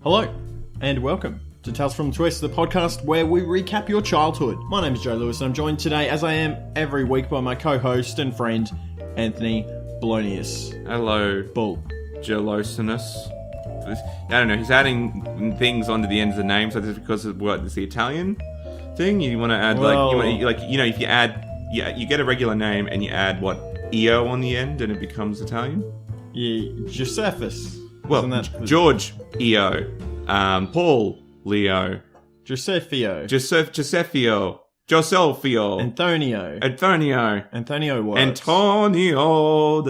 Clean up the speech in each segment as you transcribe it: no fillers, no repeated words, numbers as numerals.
Hello, and welcome to Tales from the Twist, the podcast where we recap your childhood. My name is Joe Lewis, and I'm joined today, as I am every week, by my co-host and friend, Anthony Bolonius. Hello, Bull. Gelosinus. I don't know, he's adding things onto the ends of names, so this is because of what, it's the Italian thing? You want to add, if you add, you get a regular name and you add, EO on the end, and it becomes Italian? Yeah, Josephus. Well, George EO, Paul Leo, Josefio, Josefio, Antonio what? Antonio.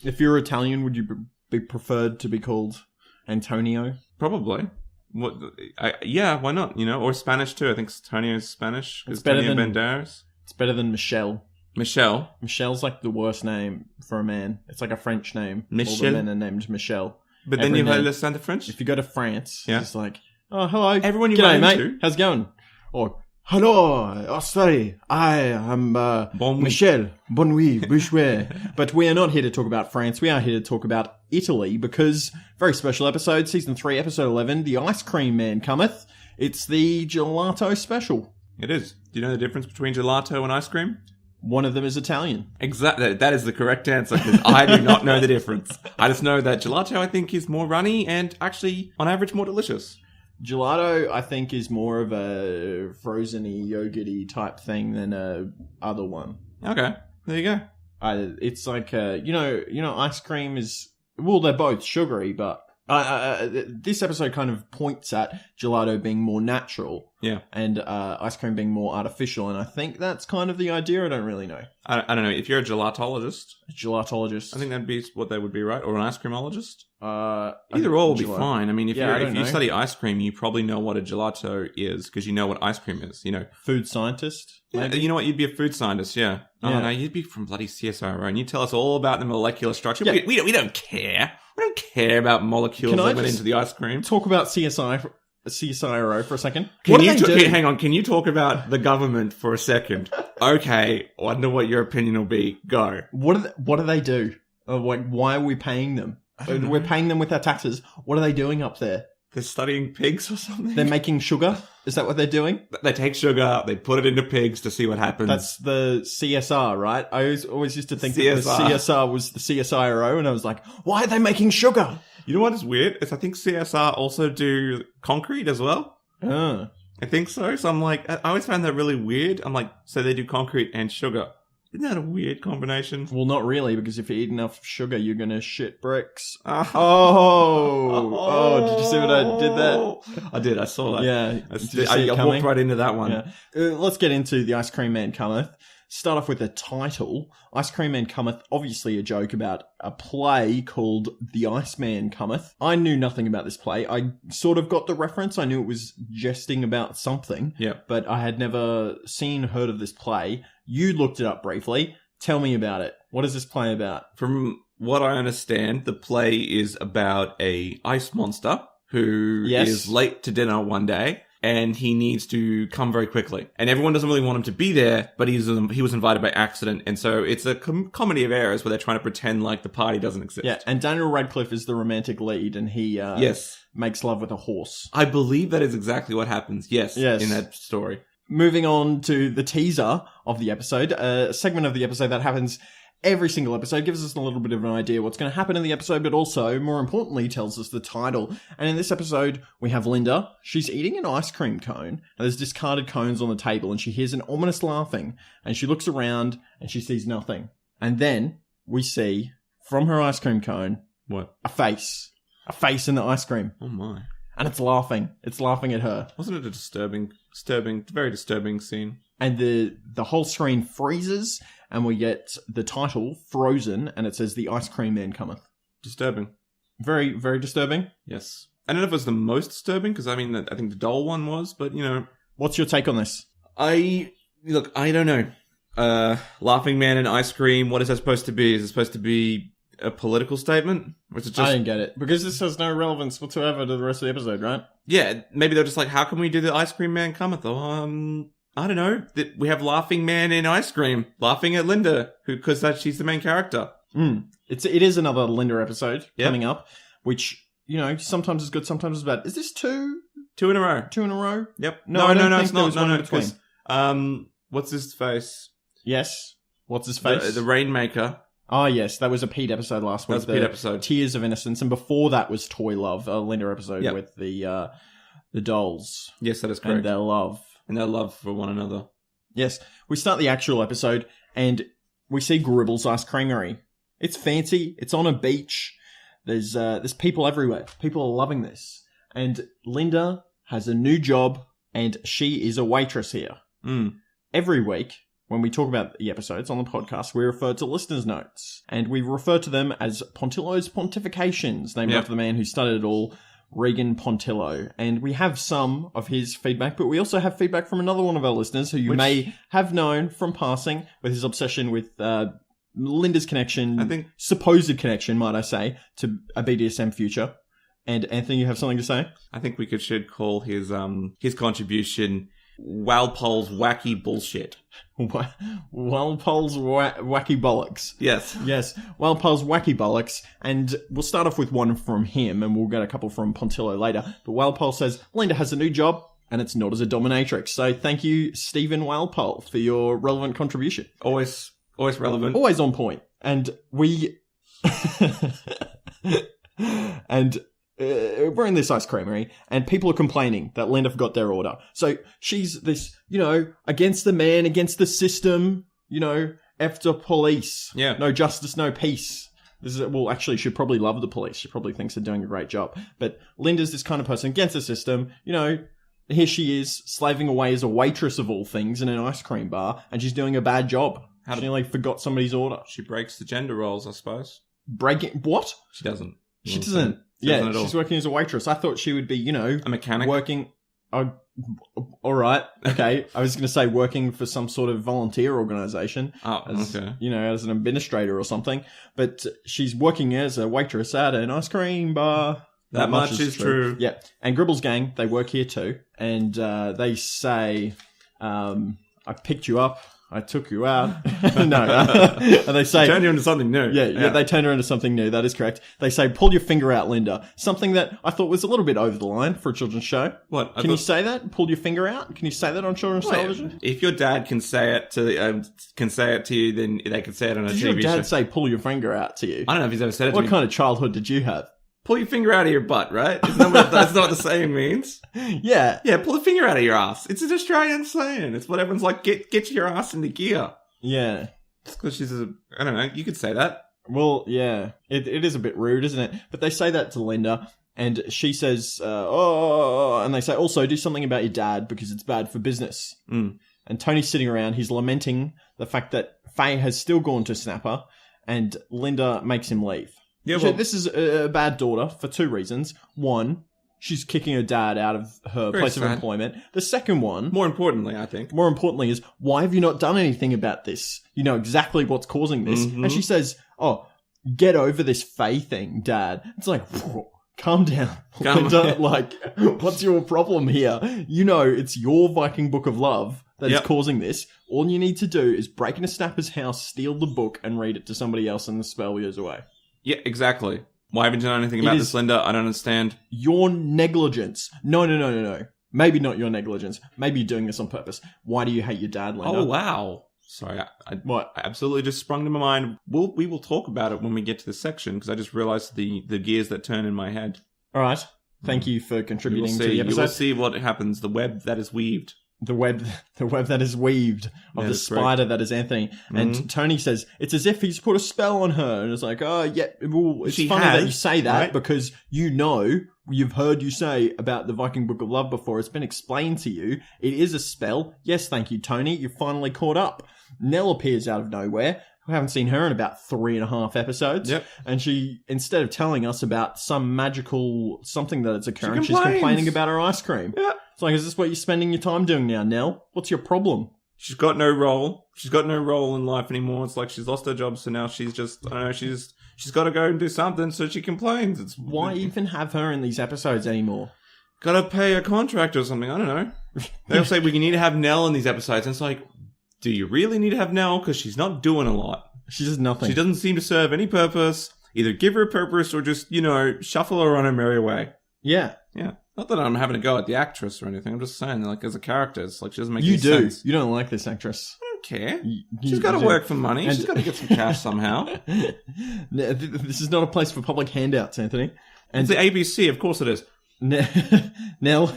If you're Italian, would you be preferred to be called Antonio? Probably. Why not? Or Spanish too. I think Antonio's Spanish. It's better than Banderas. It's better than Michelle. Michelle's like the worst name for a man. It's like a French name. Michel? All the men are named Michelle. But then you understand the French? If you go to France, yeah. It's like, oh, hello. Everyone you G'day, run mate. into. How's it going? Or, hello, sorry, I am Michel. Bon nuit, bonjour. But we are not here to talk about France. We are here to talk about Italy because, very special episode, Season 3, Episode 11, The Icecream Man Cometh. It's the Gelato special. It is. Do you know the difference between gelato and ice cream? One of them is Italian. Exactly. That is the correct answer, because I do not know the difference. I just know that gelato, I think, is more runny and actually, on average, more delicious. Gelato, I think, is more of a frozen-y, yogurt-y type thing than a other one. Okay. There you go. It's like, ice cream is... Well, they're both sugary, but... this episode kind of points at gelato being more natural, and ice cream being more artificial, and I think that's kind of the idea. I don't really know. I don't know. If you're a gelatologist, Gelatologist, I think that'd be what they would be, right? Or an ice creamologist. Either or will be fine. I mean, if you study ice cream, you probably know what a gelato is because you know what ice cream is. Food scientist. Maybe? You know what? You'd be a food scientist. Yeah. Oh no, you'd be from bloody CSIRO, and you tell us all about the molecular structure. Yeah. We don't care. We don't care about molecules that went into the ice cream. Talk about CSIRO for a second. Hang on. Can you talk about the government for a second? Okay. Wonder what your opinion will be. Go. What do they do? Why are we paying them? We're paying them with our taxes. What are they doing up there? They're studying pigs or something? They're making sugar? Is that what they're doing? They take sugar, they put it into pigs to see what happens. That's the CSR, right? I always used to think that the CSR was the CSIRO, and I was like, why are they making sugar? You know what is weird? Is I think CSR also do concrete as well. I think so. So I'm like, I always found that really weird. I'm like, so they do concrete and sugar. Isn't that a weird combination? Well, not really, because if you eat enough sugar, you're going to shit bricks. Oh, did you see what I did there? I did, I saw that. Yeah. I walked right into that one. Yeah. Let's get into The Icecream Man Cometh. Start off with the title. Icecream Man Cometh, obviously a joke about a play called The Iceman Cometh. I knew nothing about this play. I sort of got the reference. I knew it was jesting about something. Yeah. But I had never heard of this play. You looked it up briefly. Tell me about it. What is this play about? From what I understand, the play is about a ice monster who is late to dinner one day. And he needs to come very quickly. And everyone doesn't really want him to be there, but he was invited by accident. And so it's a comedy of errors where they're trying to pretend like the party doesn't exist. Yeah, and Daniel Radcliffe is the romantic lead, and he makes love with a horse. I believe that is exactly what happens, yes. In that story. Moving on to the teaser of the episode, a segment of the episode that happens every single episode, gives us a little bit of an idea what's going to happen in the episode, but also, more importantly, tells us the title. And in this episode, we have Linda. She's eating an ice cream cone, and there's discarded cones on the table, and she hears an ominous laughing, and she looks around, and she sees nothing. And then we see, from her ice cream cone, what? A face. A face in the ice cream. Oh my. And it's laughing. It's laughing at her. Wasn't it a very disturbing scene? And the whole screen freezes, and we get the title, Frozen, and it says, The Icecream Man Cometh. Disturbing. Very, very disturbing. Yes. I don't know if it was the most disturbing, because I think the doll one was, but What's your take on this? I don't know. Laughing Man and ice cream, what is that supposed to be? Is it supposed to be a political statement? Or is it just... I didn't get it. Because this has no relevance whatsoever to the rest of the episode, right? Yeah, maybe they're just like, how can we do the Ice Cream Man Cometh? I don't know. We have Laughing Man in Ice Cream, laughing at Linda, because she's the main character. It is another Linda episode coming up, which sometimes it's good, sometimes it's bad. Is this two? 2 in a row. 2 in a row? Yep. No, It's not. No, because, what's his face? Yes. What's his face? The Rainmaker. Oh, yes. That was a Pete episode last week. That was a Pete episode. Tears of Innocence. And before that was Toy Love, a Linda episode with the dolls. Yes, that is correct. And their love. And their love for one another. Yes. We start the actual episode and we see Gribble's Ice Creamery. It's fancy. It's on a beach. There's people everywhere. People are loving this. And Linda has a new job and she is a waitress here. Every week, when we talk about the episodes on the podcast, we refer to listeners' notes. And we refer to them as Pontillo's Pontifications, named after the man who started it all, Regan Pontillo. And we have some of his feedback, but we also have feedback from another one of our listeners who you may have known from passing with his obsession with Linda's connection, supposed connection, might I say, to a BDSM future. And Anthony, you have something to say? I think we should call his contribution Walpole's Wacky Bullshit. Walpole's Wacky Bollocks. Yes. Yes. Walpole's Wacky Bollocks. And we'll start off with one from him, and we'll get a couple from Pontillo later. But Walpole says, Linda has a new job, and it's not as a dominatrix. So thank you, Stephen Walpole, for your relevant contribution. Always relevant. Always on point. And we... we're in this ice creamery, and people are complaining that Linda forgot their order. So she's this, against the man, against the system, after police. Yeah. No justice, no peace. Actually, she probably love the police. She probably thinks they're doing a great job. But Linda's this kind of person against the system. Here she is, slaving away as a waitress of all things in an ice cream bar, and she's doing a bad job. She nearly forgot somebody's order. She breaks the gender roles, I suppose. Breaking... What? She doesn't. She doesn't. Yeah, she's working as a waitress. I thought she would be, a mechanic. Working... all right. Okay. I was going to say working for some sort of volunteer organization. Oh, okay. As an administrator or something. But she's working as a waitress at an ice cream bar. That much is true. Yeah. And Gribble's gang, they work here too. And they say, I picked you up. I took you out. No. And they say... Turned you into something new. Yeah, they turned her into something new. That is correct. They say, pull your finger out, Linda. Something that I thought was a little bit over the line for a children's show. What? Can you say that? Pull your finger out? Can you say that on children's television? If your dad can say it to you, then they can say it on a TV show. Did your dad say, pull your finger out to you? I don't know if he's ever said it to me. What kind of childhood did you have? Pull your finger out of your butt, right? That's not what the saying means. Yeah. Yeah, pull the finger out of your ass. It's an Australian saying. It's what everyone's like, get your ass into gear. Yeah. It's because she's I don't know, you could say that. Well, yeah. It is a bit rude, isn't it? But they say that to Linda, and she says, and they say, also, do something about your dad, because it's bad for business. And Tony's sitting around, he's lamenting the fact that Faye has still gone to Snapper, and Linda makes him leave. Yeah, well, this is a bad daughter for two reasons. One, she's kicking her dad out of her place of employment. The second one... More importantly, is, why have you not done anything about this? You know exactly what's causing this. Mm-hmm. And she says, get over this Faye thing, Dad. It's like, calm down. Linda, what's your problem here? It's your Viking Book of Love that is causing this. All you need to do is break into Snapper's house, steal the book, and read it to somebody else, and the spell goes away. Yeah, exactly. Why haven't you done anything about this, Linda? I don't understand. Your negligence. No. Maybe not your negligence. Maybe you're doing this on purpose. Why do you hate your dad, Linda? Oh, wow. Sorry, what? I absolutely just sprung to my mind. We will talk about it when we get to this section, because I just realized the gears that turn in my head. All right. Thank you for contributing to the episode. You will see what happens. The web that is weaved. The web that is weaved of the spider that is Anthony. And Tony says, it's as if he's put a spell on her. And it's like, it's funny that you say that, because you've heard you say about the Viking Book of Love before. It's been explained to you. It is a spell. Yes, thank you, Tony. You finally caught up. Nell appears out of nowhere. We haven't seen her in about 3.5 episodes. Yep. And she, instead of telling us about some magical something that is occurring, she's complaining about her ice cream. Yeah. It's like, is this what you're spending your time doing now, Nell? What's your problem? She's got no role. She's got no role in life anymore. It's like she's lost her job, so now she's just, I don't know, she's got to go and do something, so she complains. Why even have her in these episodes anymore? Gotta pay a contract or something, I don't know. They'll say, we need to have Nell in these episodes, and it's like, do you really need to have Nell? Because she's not doing a lot. She does nothing. She doesn't seem to serve any purpose. either give her a purpose or just, shuffle her on her merry way. Yeah. Yeah. Not that I'm having a go at the actress or anything. I'm just saying, like, as a character, it's like, she doesn't make any sense. You don't like this actress. I don't care. She's got to work for money. She's got to get some cash somehow. This is not a place for public handouts, Anthony. And it's the ABC, of course it is. Nell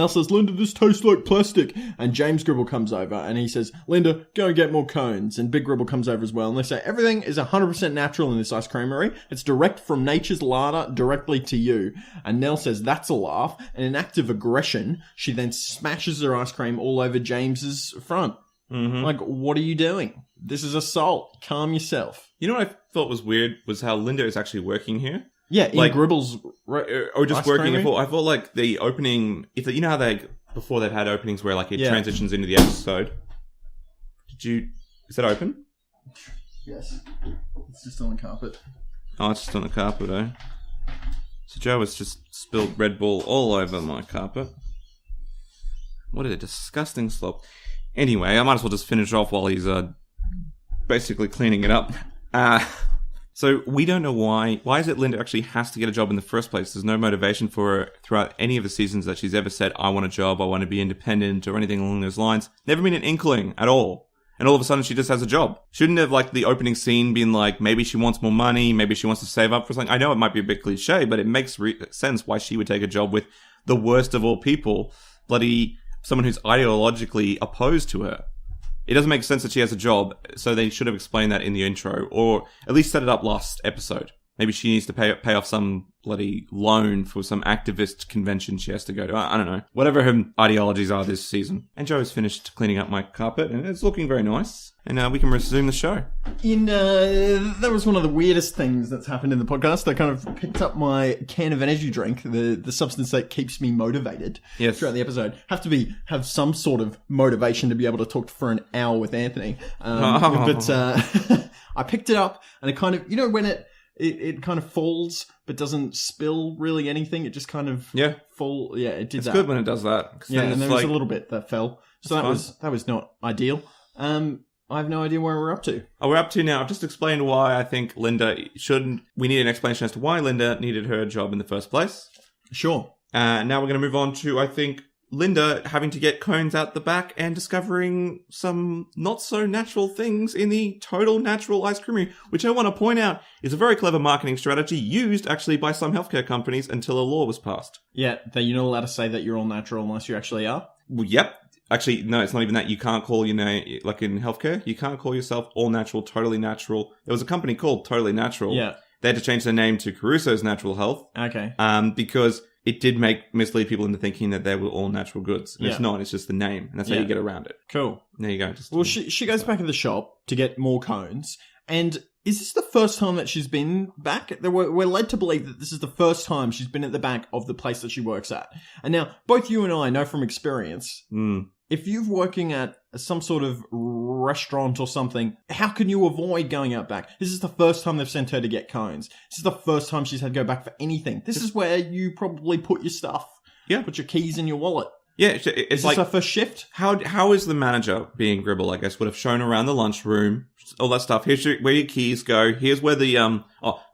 says, Linda, this tastes like plastic. And James Gribble comes over and he says, Linda, go and get more cones. And Big Gribble comes over as well. And they say, everything is 100% natural in this ice creamery. It's direct from nature's larder directly to you. And Nell says, that's a laugh. And in an act of aggression, she then smashes her ice cream all over James's front. Mm-hmm. Like, what are you doing? This is assault. Calm yourself. You know what I thought was weird was how Linda is actually working here. Yeah, in like, Gribble's or just working. I thought like the opening. You know how before they've had openings where like it transitions into the episode. Is that open? Yes, it's just on the carpet. Oh, it's just on the carpet, eh? So Joe has just spilled Red Bull all over my carpet. What a disgusting slop. Anyway, I might as well just finish off while he's basically cleaning it up. So we don't know why. Why is it Linda actually has to get a job in the first place? There's no motivation for her throughout any of the seasons that she's ever said, I want a job, I want to be independent, or anything along those lines. Never been an inkling at all. And all of a sudden she just has a job. Shouldn't have, like, the opening scene been like, maybe she wants more money, maybe she wants to save up for something. I know it might be a bit cliche, but it makes sense why she would take a job with the worst of all people, bloody someone who's ideologically opposed to her. It doesn't make sense that she has a job, so they should have explained that in the intro, or at least set it up last episode. Maybe she needs to pay off some bloody loan for some activist convention she has to go to. I don't know. Whatever her ideologies are this season. And Joe's finished cleaning up my carpet, and it's looking very nice. And we can resume the show. That was one of the weirdest things that's happened in the podcast. I kind of picked up my can of energy drink, the substance that keeps me motivated throughout the episode. Have some sort of motivation to be able to talk for an hour with Anthony. But I picked it up, and it kind of, when it kind of falls, but doesn't spill really anything. It just kind of fall. Yeah, it did it's that. It's good when it does that. Yeah, and there was a little bit that fell. So that was not ideal. I have no idea where we're up to. We're up to now. I've just explained why I think Linda we need an explanation as to why Linda needed her job in the first place. Sure. Now we're going to move on to, I think, Linda having to get cones out the back and discovering some not so natural things in the total natural ice creamery, which I want to point out is a very clever marketing strategy used actually by some healthcare companies until a law was passed. Yeah, that you're not allowed to say that you're all natural unless you actually are. Well, yep. Actually, no, it's not even that. You can't call your name, like in healthcare, you can't call yourself all natural, totally natural. There was a company called Totally Natural. Yeah. They had to change their name to Caruso's Natural Health. Okay. Because it did mislead people into thinking that they were all natural goods. And it's not, it's just the name. And that's how you get around it. Cool. There you go. Well, she goes back to the shop to get more cones. And is this the first time that she's been back? We're led to believe that this is the first time she's been at the back of the place that she works at. And now, both you and I know from experience, if you're working at some sort of restaurant or something, how can you avoid going out back? This is the first time they've sent her to get cones. This is the first time she's had to go back for anything. This is where you probably put your stuff. Yeah. Put your keys in your wallet. Yeah, it's is like... this her first shift? How is the manager, being Gribble, I guess, would have shown around the lunchroom, all that stuff. Here's where your keys go. Here's where the...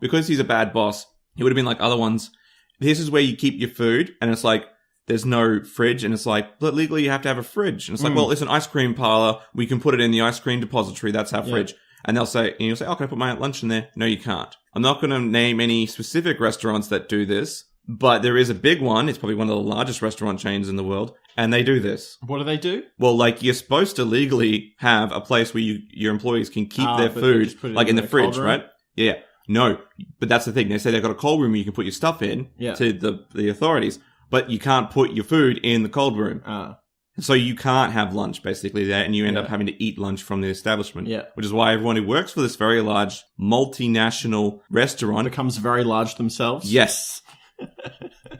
because he's a bad boss, he would have been like other ones. This is where you keep your food, and it's like... There's no fridge, and it's like, but legally you have to have a fridge. And it's like, well, it's an ice cream parlor. We can put it in the ice cream depository. That's our fridge. And you'll say, oh, can I put my lunch in there? No, you can't. I'm not going to name any specific restaurants that do this, but there is a big one. It's probably one of the largest restaurant chains in the world, and they do this. What do they do? Well, like, you're supposed to legally have a place where your employees can keep their food, like in the fridge, right? Yeah. No, but that's the thing. They say they've got a cold room where you can put your stuff in to the authorities. But you can't put your food in the cold room. So you can't have lunch, basically, there, and you end up having to eat lunch from the establishment. Yeah. Which is why everyone who works for this very large, multinational restaurant... becomes very large themselves. Yes.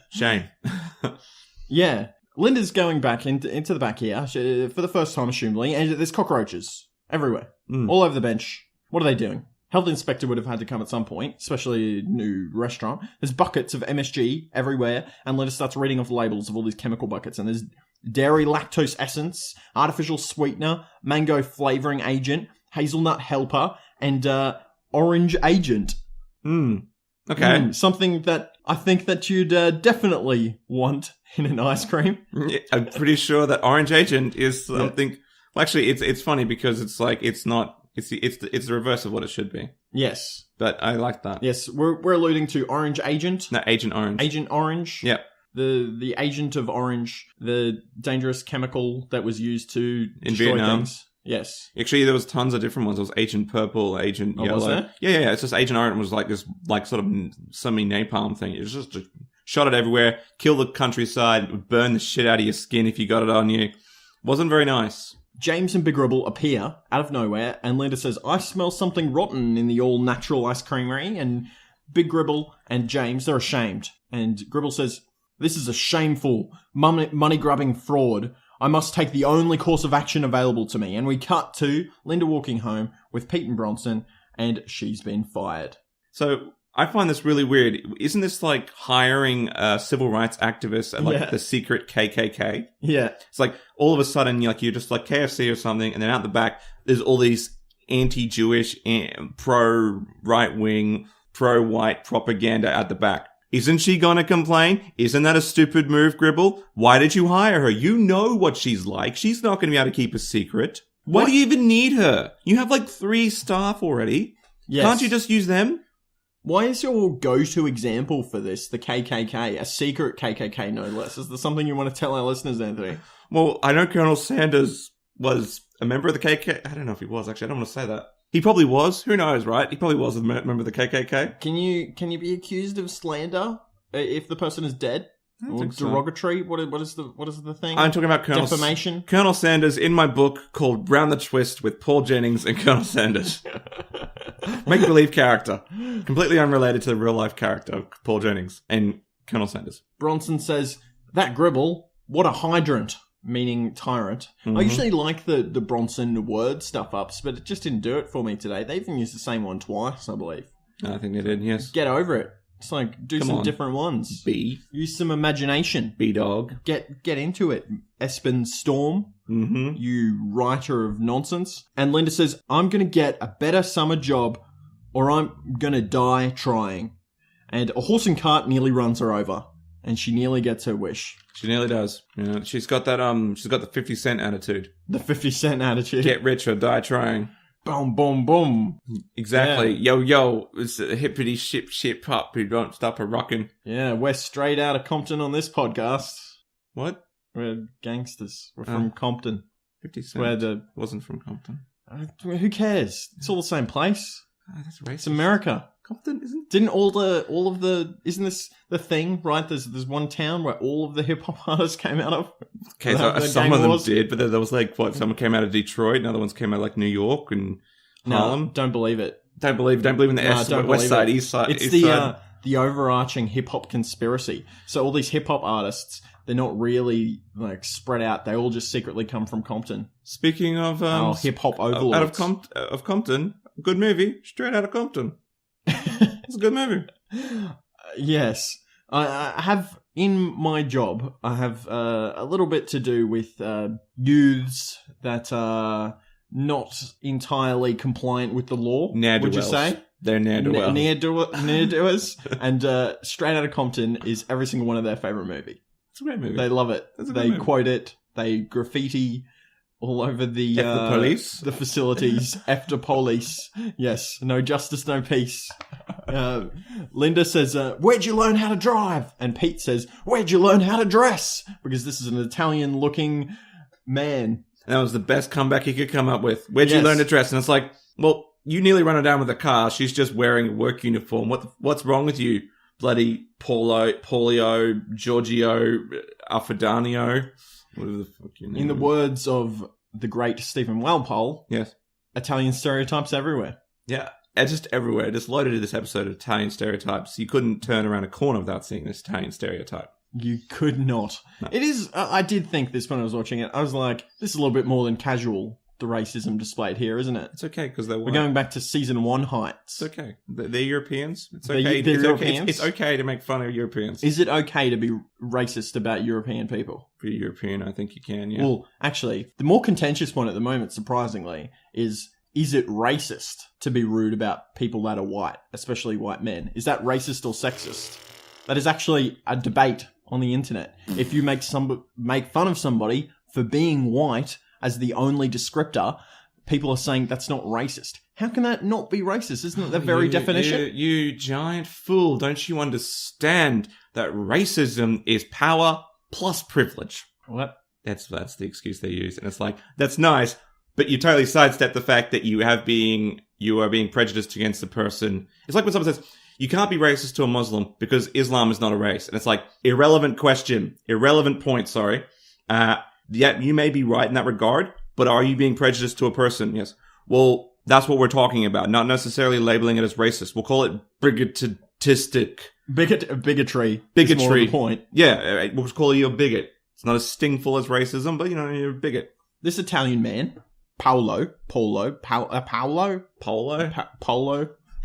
Shame. Yeah. Linda's going back into the back here, for the first time, assumably, and there's cockroaches everywhere. All over the bench. What are they doing? Health inspector would have had to come at some point, especially a new restaurant. There's buckets of MSG everywhere, and Linda starts reading off the labels of all these chemical buckets. And there's dairy lactose essence, artificial sweetener, mango flavoring agent, hazelnut helper, and orange agent. Okay. Something that I think that you'd definitely want in an ice cream. Yeah, I'm pretty sure that orange agent is something... Yeah. Well, actually, it's funny because it's like, it's not... It's the reverse of what it should be. Yes. But I like that. Yes, we're alluding to Orange Agent. No, Agent Orange. Agent Orange. Yep. The agent of orange, the dangerous chemical that was used to in destroy Vietnam. Things. Yes. Actually, there was tons of different ones. There was Agent Purple, Agent Yellow. Was there? Yeah. It's just Agent Orange was like this, like sort of semi-napalm thing. It was just shot it everywhere, kill the countryside, burn the shit out of your skin if you got it on you. Wasn't very nice. James and Big Gribble appear out of nowhere, and Linda says, I smell something rotten in the all-natural ice creamery, and Big Gribble and James, they're ashamed. And Gribble says, this is a shameful, money-grubbing fraud. I must take the only course of action available to me. And we cut to Linda walking home with Pete and Bronson, and she's been fired. So I find this really weird. Isn't this like hiring a civil rights activist at like the secret KKK? Yeah. It's like all of a sudden you're just like KFC or something, and then out the back there's all these anti-Jewish, pro-right-wing, pro-white propaganda at the back. Isn't she gonna complain? Isn't that a stupid move, Gribble? Why did you hire her? You know what she's like. She's not gonna be able to keep a secret. Why do you even need her? You have like 3 staff already. Yes. Can't you just use them? Why is your go-to example for this the KKK? A secret KKK, no less. Is there something you want to tell our listeners, Anthony? Well, I know Colonel Sanders was a member of the KKK. I don't know if he was, actually. I don't want to say that. He probably was. Who knows, right? He probably was a member of the KKK. Can you be accused of slander if the person is dead? Or derogatory? So. What is the thing? I'm talking about defamation. Colonel Sanders in my book called Round the Twist with Paul Jennings and Colonel Sanders. Make-believe character. Completely unrelated to the real-life character of Paul Jennings and Colonel Sanders. Bronson says, that Gribble, what a hydrant. Meaning tyrant. Mm-hmm. I usually like the Bronson word stuff-ups, but it just didn't do it for me today. They even used the same one twice, I believe. I think they did, yes. Get over it. It's like, do some different ones. B. Use some imagination. B-dog. Get into it. Espen Storm, you writer of nonsense. And Linda says, I'm going to get a better summer job or I'm going to die trying. And a horse and cart nearly runs her over. And she nearly gets her wish. She nearly does. Yeah, she's got that, she's got the 50 cent attitude. The 50 cent attitude. Get rich or die trying. Boom, boom, boom. Exactly. Yeah. Yo, it's a hippity ship hop who don't stop a rockin'. Yeah, we're straight out of Compton on this podcast. What? We're gangsters. We're from Compton. 50 Cent wasn't from Compton. Who cares? It's all the same place. That's racist. It's America. Compton isn't? Didn't isn't this the thing, right? There's one town where all of the hip hop artists came out of. Okay, so some of them did, but there was like what? Some came out of Detroit, and other ones came out of like New York and Harlem. No, don't believe it. Don't believe in the West Side, East Side. It's the overarching hip hop conspiracy. So all these hip hop artists, they're not really like spread out. They all just secretly come from Compton. Speaking of hip hop overlords out of Compton, good movie, straight out of Compton. It's a good movie. Yes. I have, in my job, I have a little bit to do with youths that are not entirely compliant with the law, would you say? They're ne'er-do-wells. Ne'er-doers. And Straight Outta Compton is every single one of their favourite movie. It's a great movie. They love it. They quote it. They graffiti all over the police. The facilities. After police. Yes. No justice, no peace. Linda says, where'd you learn how to drive? And Pete says, where'd you learn how to dress? Because this is an Italian-looking man. That was the best comeback he could come up with. Where'd you learn to dress? And it's like, well, you nearly run her down with a car. She's just wearing a work uniform. What's wrong with you? Bloody Paulio, Giorgio, Alfadanio. Whatever the fuck your name In the words of the great Stephen Walpole, yes, Italian stereotypes everywhere. Yeah, just everywhere. Just loaded in this episode of Italian stereotypes. You couldn't turn around a corner without seeing this Italian stereotype. You could not. No. It is, I did think this when I was watching it. I was like, this is a little bit more than casual, the racism displayed here, isn't it? It's okay, because they're white. We're going back to season 1 heights. It's okay. They're Europeans. It's okay. They're Europeans? It's okay to make fun of Europeans. Is it okay to be racist about European people? For European, I think you can, yeah. Well, actually, the more contentious one at the moment, surprisingly, is is it racist to be rude about people that are white, especially white men? Is that racist or sexist? That is actually a debate on the internet. If you make fun of somebody for being white as the only descriptor, people are saying that's not racist. How can that not be racist? Isn't it the very definition? You giant fool. Don't you understand that racism is power plus privilege? What? That's the excuse they use. And it's like, that's nice, but you totally sidestep the fact that you are being prejudiced against the person. It's like when someone says, you can't be racist to a Muslim because Islam is not a race. And it's like, irrelevant point, sorry. Yeah, you may be right in that regard, but are you being prejudiced to a person? Yes. Well, that's what we're talking about, not necessarily labeling it as racist. We'll call it bigotistic. Bigotry. Bigotry. Is more the point. Yeah, we'll call you a bigot. It's not as stingful as racism, but, you're a bigot. This Italian man, Paolo,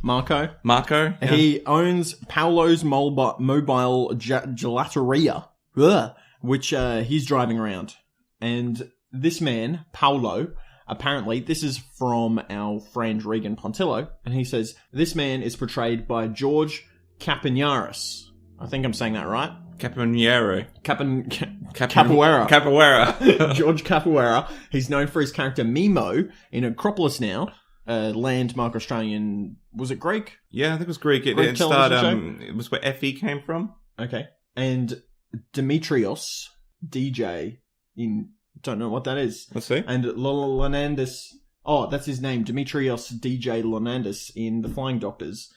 Marco. Yeah. He owns Paolo's mobile gelateria, which he's driving around. And this man, Paolo, apparently, this is from our friend Regan Pontillo, and he says, this man is portrayed by George Capanaris. I think I'm saying that right. Capoeira. George Capoeira. He's known for his character Mimo in Acropolis Now, landmark Australian... Was it Greek? Yeah, I think it was Greek. It was where Effie came from. Okay. And Demetrios, DJ in... Don't know what that is. Let's see. And Lonandis... Oh, that's his name. Demetrios DJ Lonandis in The Flying Doctors.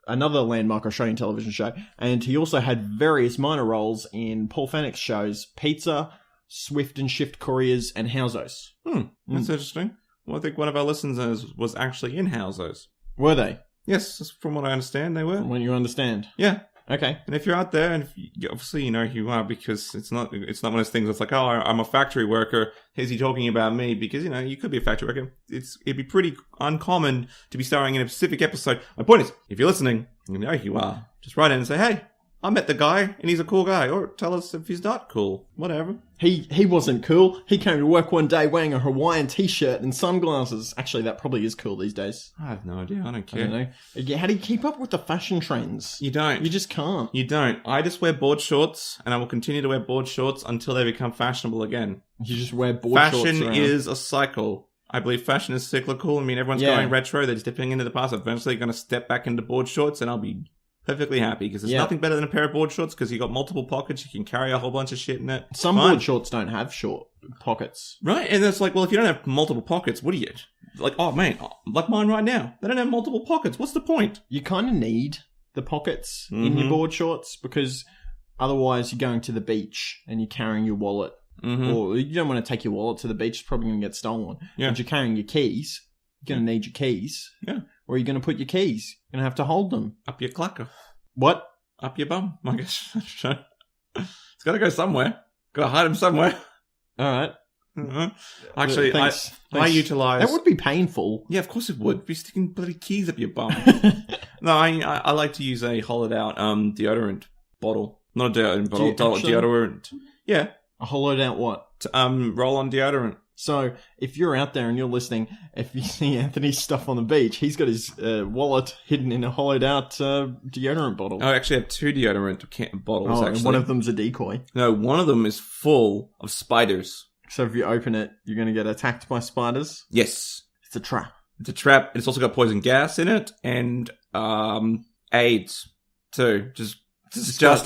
Another landmark Australian television show. And he also had various minor roles in Paul Fennick's shows Pizza, Swift and Shift Couriers, and Housos. That's interesting. Well, I think one of our listeners was actually in Housos. Were they? Yes, from what I understand, they were. From what you understand? Yeah. Okay. And if you're out there, and obviously you know who you are, because it's not one of those things that's like, oh, I'm a factory worker. Is he talking about me? Because, you could be a factory worker. It'd be pretty uncommon to be starring in a specific episode. My point is, if you're listening, you know who you are. Just write in and say, hey, I met the guy, and he's a cool guy. Or tell us if he's not cool. Whatever. He wasn't cool. He came to work one day wearing a Hawaiian t-shirt and sunglasses. Actually, that probably is cool these days. I have no idea. I don't care. I don't know. How do you keep up with the fashion trends? You don't. You just can't. You don't. I just wear board shorts, and I will continue to wear board shorts until they become fashionable again. You just wear board shorts Fashion around. is a cycle. I believe fashion is cyclical. I mean, everyone's going retro. They're just dipping into the past. Eventually, going to step back into board shorts, and I'll be perfectly happy, because there's nothing better than a pair of board shorts, because you got multiple pockets. You can carry a whole bunch of shit in it. Some board shorts don't have short pockets. Right, and it's like, well, if you don't have multiple pockets, what are you? Like, oh, man, like mine right now. They don't have multiple pockets. What's the point? You kind of need the pockets in your board shorts, because otherwise you're going to the beach and you're carrying your wallet. Or you don't want to take your wallet to the beach. It's probably going to get stolen. Yeah. And you're carrying your keys. You're going to need your keys. Yeah. Where are you going to put your keys? You're going to have to hold them. Up your clacker. What? Up your bum, I guess. It's got to go somewhere. Got to hide them somewhere. All right. Actually, thanks. I utilize... That would be painful. Yeah, of course it would. Be sticking bloody keys up your bum. No, I like to use a hollowed out deodorant bottle. Not a deodorant bottle, deodorant. Yeah. A hollowed out what? Roll on deodorant. So, if you're out there and you're listening, if you see Anthony's stuff on the beach, he's got his wallet hidden in a hollowed-out deodorant bottle. I actually have two deodorant bottles, actually. And one of them's a decoy. No, one of them is full of spiders. So if you open it, you're going to get attacked by spiders? Yes. It's a trap. It's a trap. It's also got poison gas in it, and AIDS, too. Just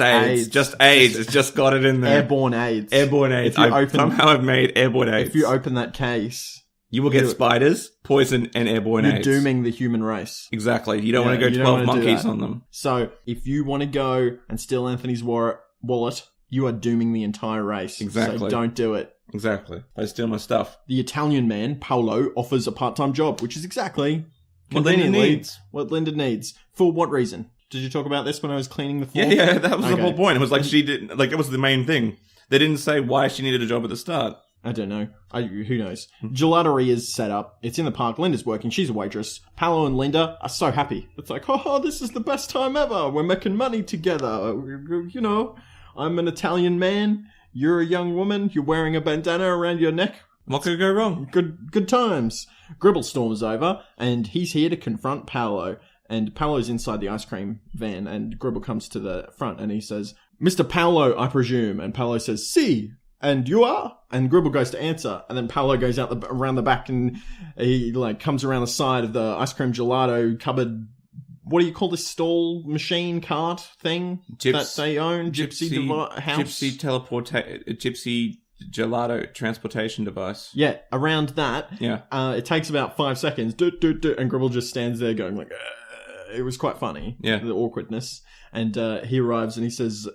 AIDS. Just AIDS. It's just got it in there. Airborne AIDS. Airborne AIDS. Somehow I've made airborne AIDS. If you open that case... You will get spiders, poison, and airborne AIDS. You're dooming the human race. Exactly. You don't want to go 12 monkeys on them. So, if you want to go and steal Anthony's wallet, you are dooming the entire race. Exactly. So don't do it. Exactly. They steal my stuff. The Italian man, Paolo, offers a part-time job, which is exactly what Linda needs. What Linda needs. For what reason? Did you talk about this when I was cleaning the floor? Yeah, that was the whole point. It was like it was the main thing. They didn't say why she needed a job at the start. I don't know. Who knows? Gelatery is set up. It's in the park. Linda's working. She's a waitress. Paolo and Linda are so happy. It's like, oh, this is the best time ever. We're making money together. You know, I'm an Italian man. You're a young woman. You're wearing a bandana around your neck. What could go wrong? Good times. Gribble storms over, and he's here to confront Paolo. And Paolo's inside the ice cream van, and Gribble comes to the front, and he says, "Mr. Paolo, I presume." And Paolo says, "Si, and you are?" And Gribble goes to answer, and then Paolo goes out around the back, and he comes around the side of the ice cream gelato cupboard. What do you call this stall machine cart thing that they own? Gypsy Gelato transportation device. Yeah, around that. Yeah. It takes about 5 seconds, and Gribble just stands there going like, it was quite funny. Yeah. The awkwardness. And he arrives and he says,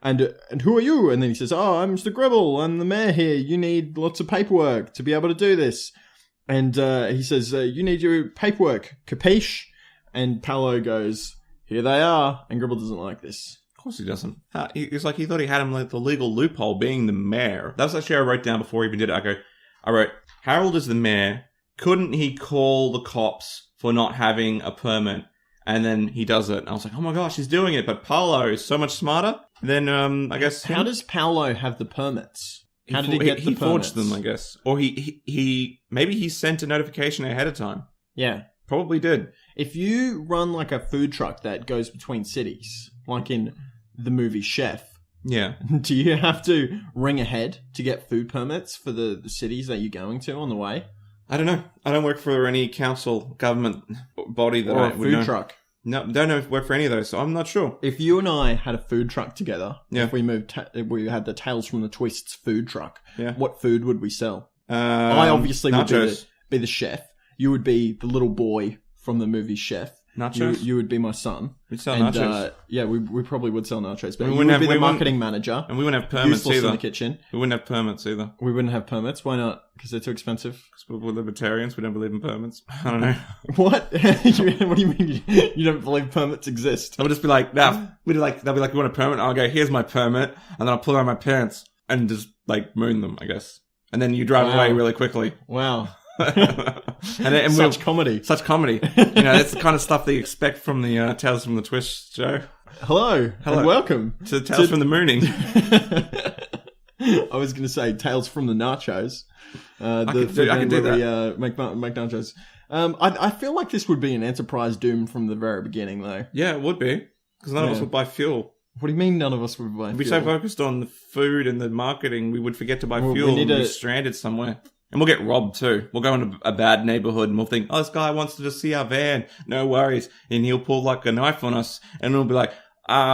and who are you? And then he says, "Oh, I'm Mr. Gribble. I'm the mayor here. You need lots of paperwork to be able to do this." And he says, "You need your paperwork, capiche?" And Paolo goes, "Here they are." And Gribble doesn't like this. Of course he doesn't. It's like he thought he had him like the legal loophole being the mayor. That's actually I wrote down before he even did it. I wrote, Harold is the mayor. Couldn't he call the cops for not having a permit? And then he does it. And I was like, oh my gosh, he's doing it. But Paolo is so much smarter than, I guess... How does Paolo have the permits? How did he get the permits? He forged them, I guess. Or maybe he sent a notification ahead of time. Yeah. Probably did. If you run like a food truck that goes between cities, like in the movie Chef... Yeah. Do you have to ring ahead to get food permits for the cities that you're going to on the way? I don't know. I don't work for any council, government body that or I a would food know. Truck. No, don't know if I work for any of those, so I'm not sure. If you and I had a food truck together, yeah. If we we had the Tales from the Twists food truck, yeah. What food would we sell? I obviously would be the chef. You would be the little boy from the movie Chef. Nachos? You would be my son. We'd sell nachos. Yeah, we probably would sell nachos. But we you would be the marketing manager. And we wouldn't have permits useless either. In the kitchen. We wouldn't have permits either. We wouldn't have permits? Why not? Because they're too expensive? Because we're libertarians. We don't believe in permits. I don't know. What? What do you mean you don't believe permits exist? I would just be like, nah. They'll be like, you want a permit? I'll go, here's my permit. And then I'll pull out my parents and just like moon them, I guess. And then you drive away really quickly. Wow. and such comedy. Such comedy. That's the kind of stuff that you expect from the Tales from the Twist show. Hello. And welcome to Tales from the Mooning. I was going to say Tales from the Nachos. I can do that. Make nachos. I feel like this would be an enterprise doom from the very beginning, though. Yeah, it would be. Because none of us would buy fuel. What do you mean none of us would buy fuel? We'd be so focused on the food and the marketing, we would forget to buy fuel and be stranded somewhere. And we'll get robbed too. We'll go into a bad neighborhood and we'll think, oh, this guy wants to just see our van. No worries. And he'll pull like a knife on us and we'll be like,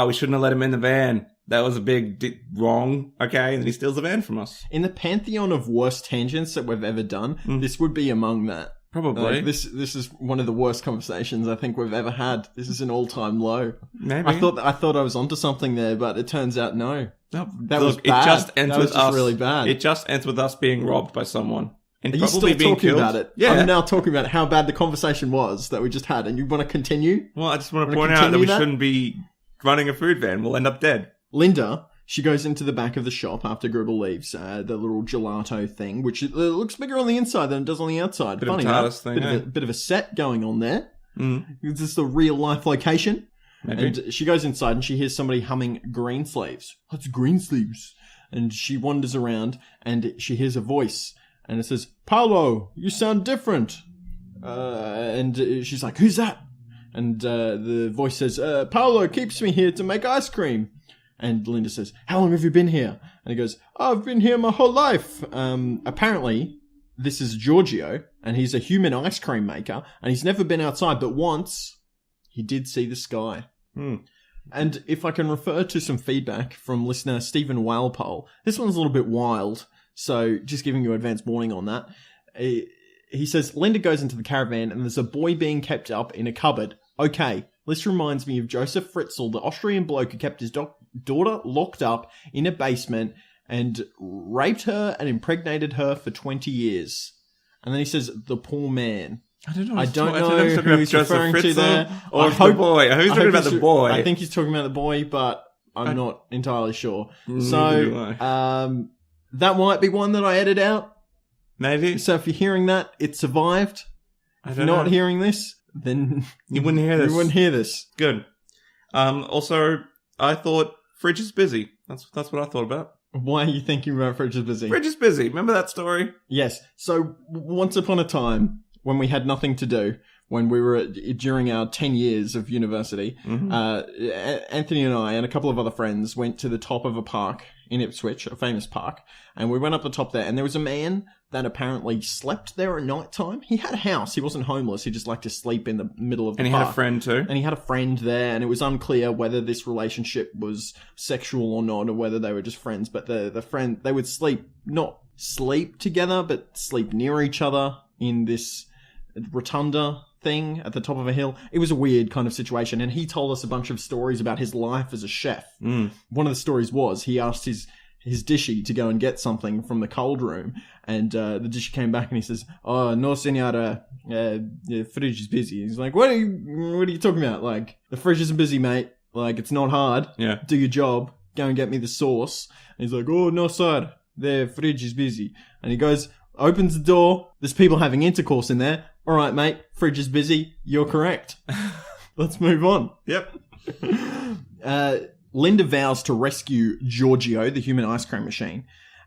we shouldn't have let him in the van. That was a big wrong. Okay. And then he steals the van from us. In the pantheon of worst tangents that we've ever done, this would be among that. Probably. This is one of the worst conversations I think we've ever had. This is an all-time low. Maybe. I thought I was onto something there, but it turns out no. That was bad. It just ends with us. Really bad. It just ends with us being robbed by someone. And Are you probably still being talking killed. about it? Yeah. I'm now talking about how bad the conversation was that we just had, and you want to continue? Well, I just want to point out that we shouldn't be running a food van. We'll end up dead. Linda, she goes into the back of the shop after Gribble leaves, the little gelato thing, which looks bigger on the inside than it does on the outside. Bit of a set going on there. Mm. Is this the real life location? Maybe. And she goes inside and she hears somebody humming Greensleeves. What's Greensleeves? And she wanders around and she hears a voice. And it says, Paolo, you sound different. And she's like, who's that? And the voice says, Paolo keeps me here to make ice cream. And Linda says, how long have you been here? And he goes, I've been here my whole life. Apparently, this is Giorgio, and he's a human ice cream maker, and he's never been outside, but once he did see the sky. And if I can refer to some feedback from listener Stephen Walpole, this one's a little bit wild. So just giving you advance warning on that. He says, Linda goes into the caravan and there's a boy being kept up in a cupboard. Okay, this reminds me of Joseph Fritzl, the Austrian bloke who kept his daughter locked up in a basement and raped her and impregnated her for 20 years. And then he says, the poor man. I don't know. I don't know who he's referring to there. Or the boy. Who's talking about the boy? I think he's talking about the boy, but I'm not entirely sure. So, that might be one that I edit out. Maybe. So if you're hearing that, it survived. If you're not hearing this, then you wouldn't hear this. You wouldn't hear this. Good. Also, I thought fridge is busy. That's what I thought about. Why are you thinking about Fridge is busy? Fridge is busy. Remember that story? Yes. So, once upon a time, when we had nothing to do, when we were during our 10 years of university, Anthony and I and a couple of other friends went to the top of a park in Ipswich, a famous park, and we went up the top there, and there was a man that apparently slept there at night time. He had a house. He wasn't homeless. He just liked to sleep in the middle of the park. And he had a friend too. And he had a friend there, and it was unclear whether this relationship was sexual or not, or whether they were just friends. But the friend, they would not sleep together, but sleep near each other in this rotunda thing at the top of a hill. It was a weird kind of situation, and he told us a bunch of stories about his life as a chef. One of the stories was he asked his dishy to go and get something from the cold room, and the dishy came back and he says, "Oh, no, senora, the fridge is busy." He's like, what are you talking about? Like, the fridge isn't busy, mate. Like, it's not hard. Yeah. Do your job. Go and get me the sauce. And he's like, "Oh, no, sir, the fridge is busy." And he goes, opens the door. There's people having intercourse in there. "All right, mate, fridge is busy. You're correct." Let's move on. Yep. Linda vows to rescue Giorgio, the human ice cream machine,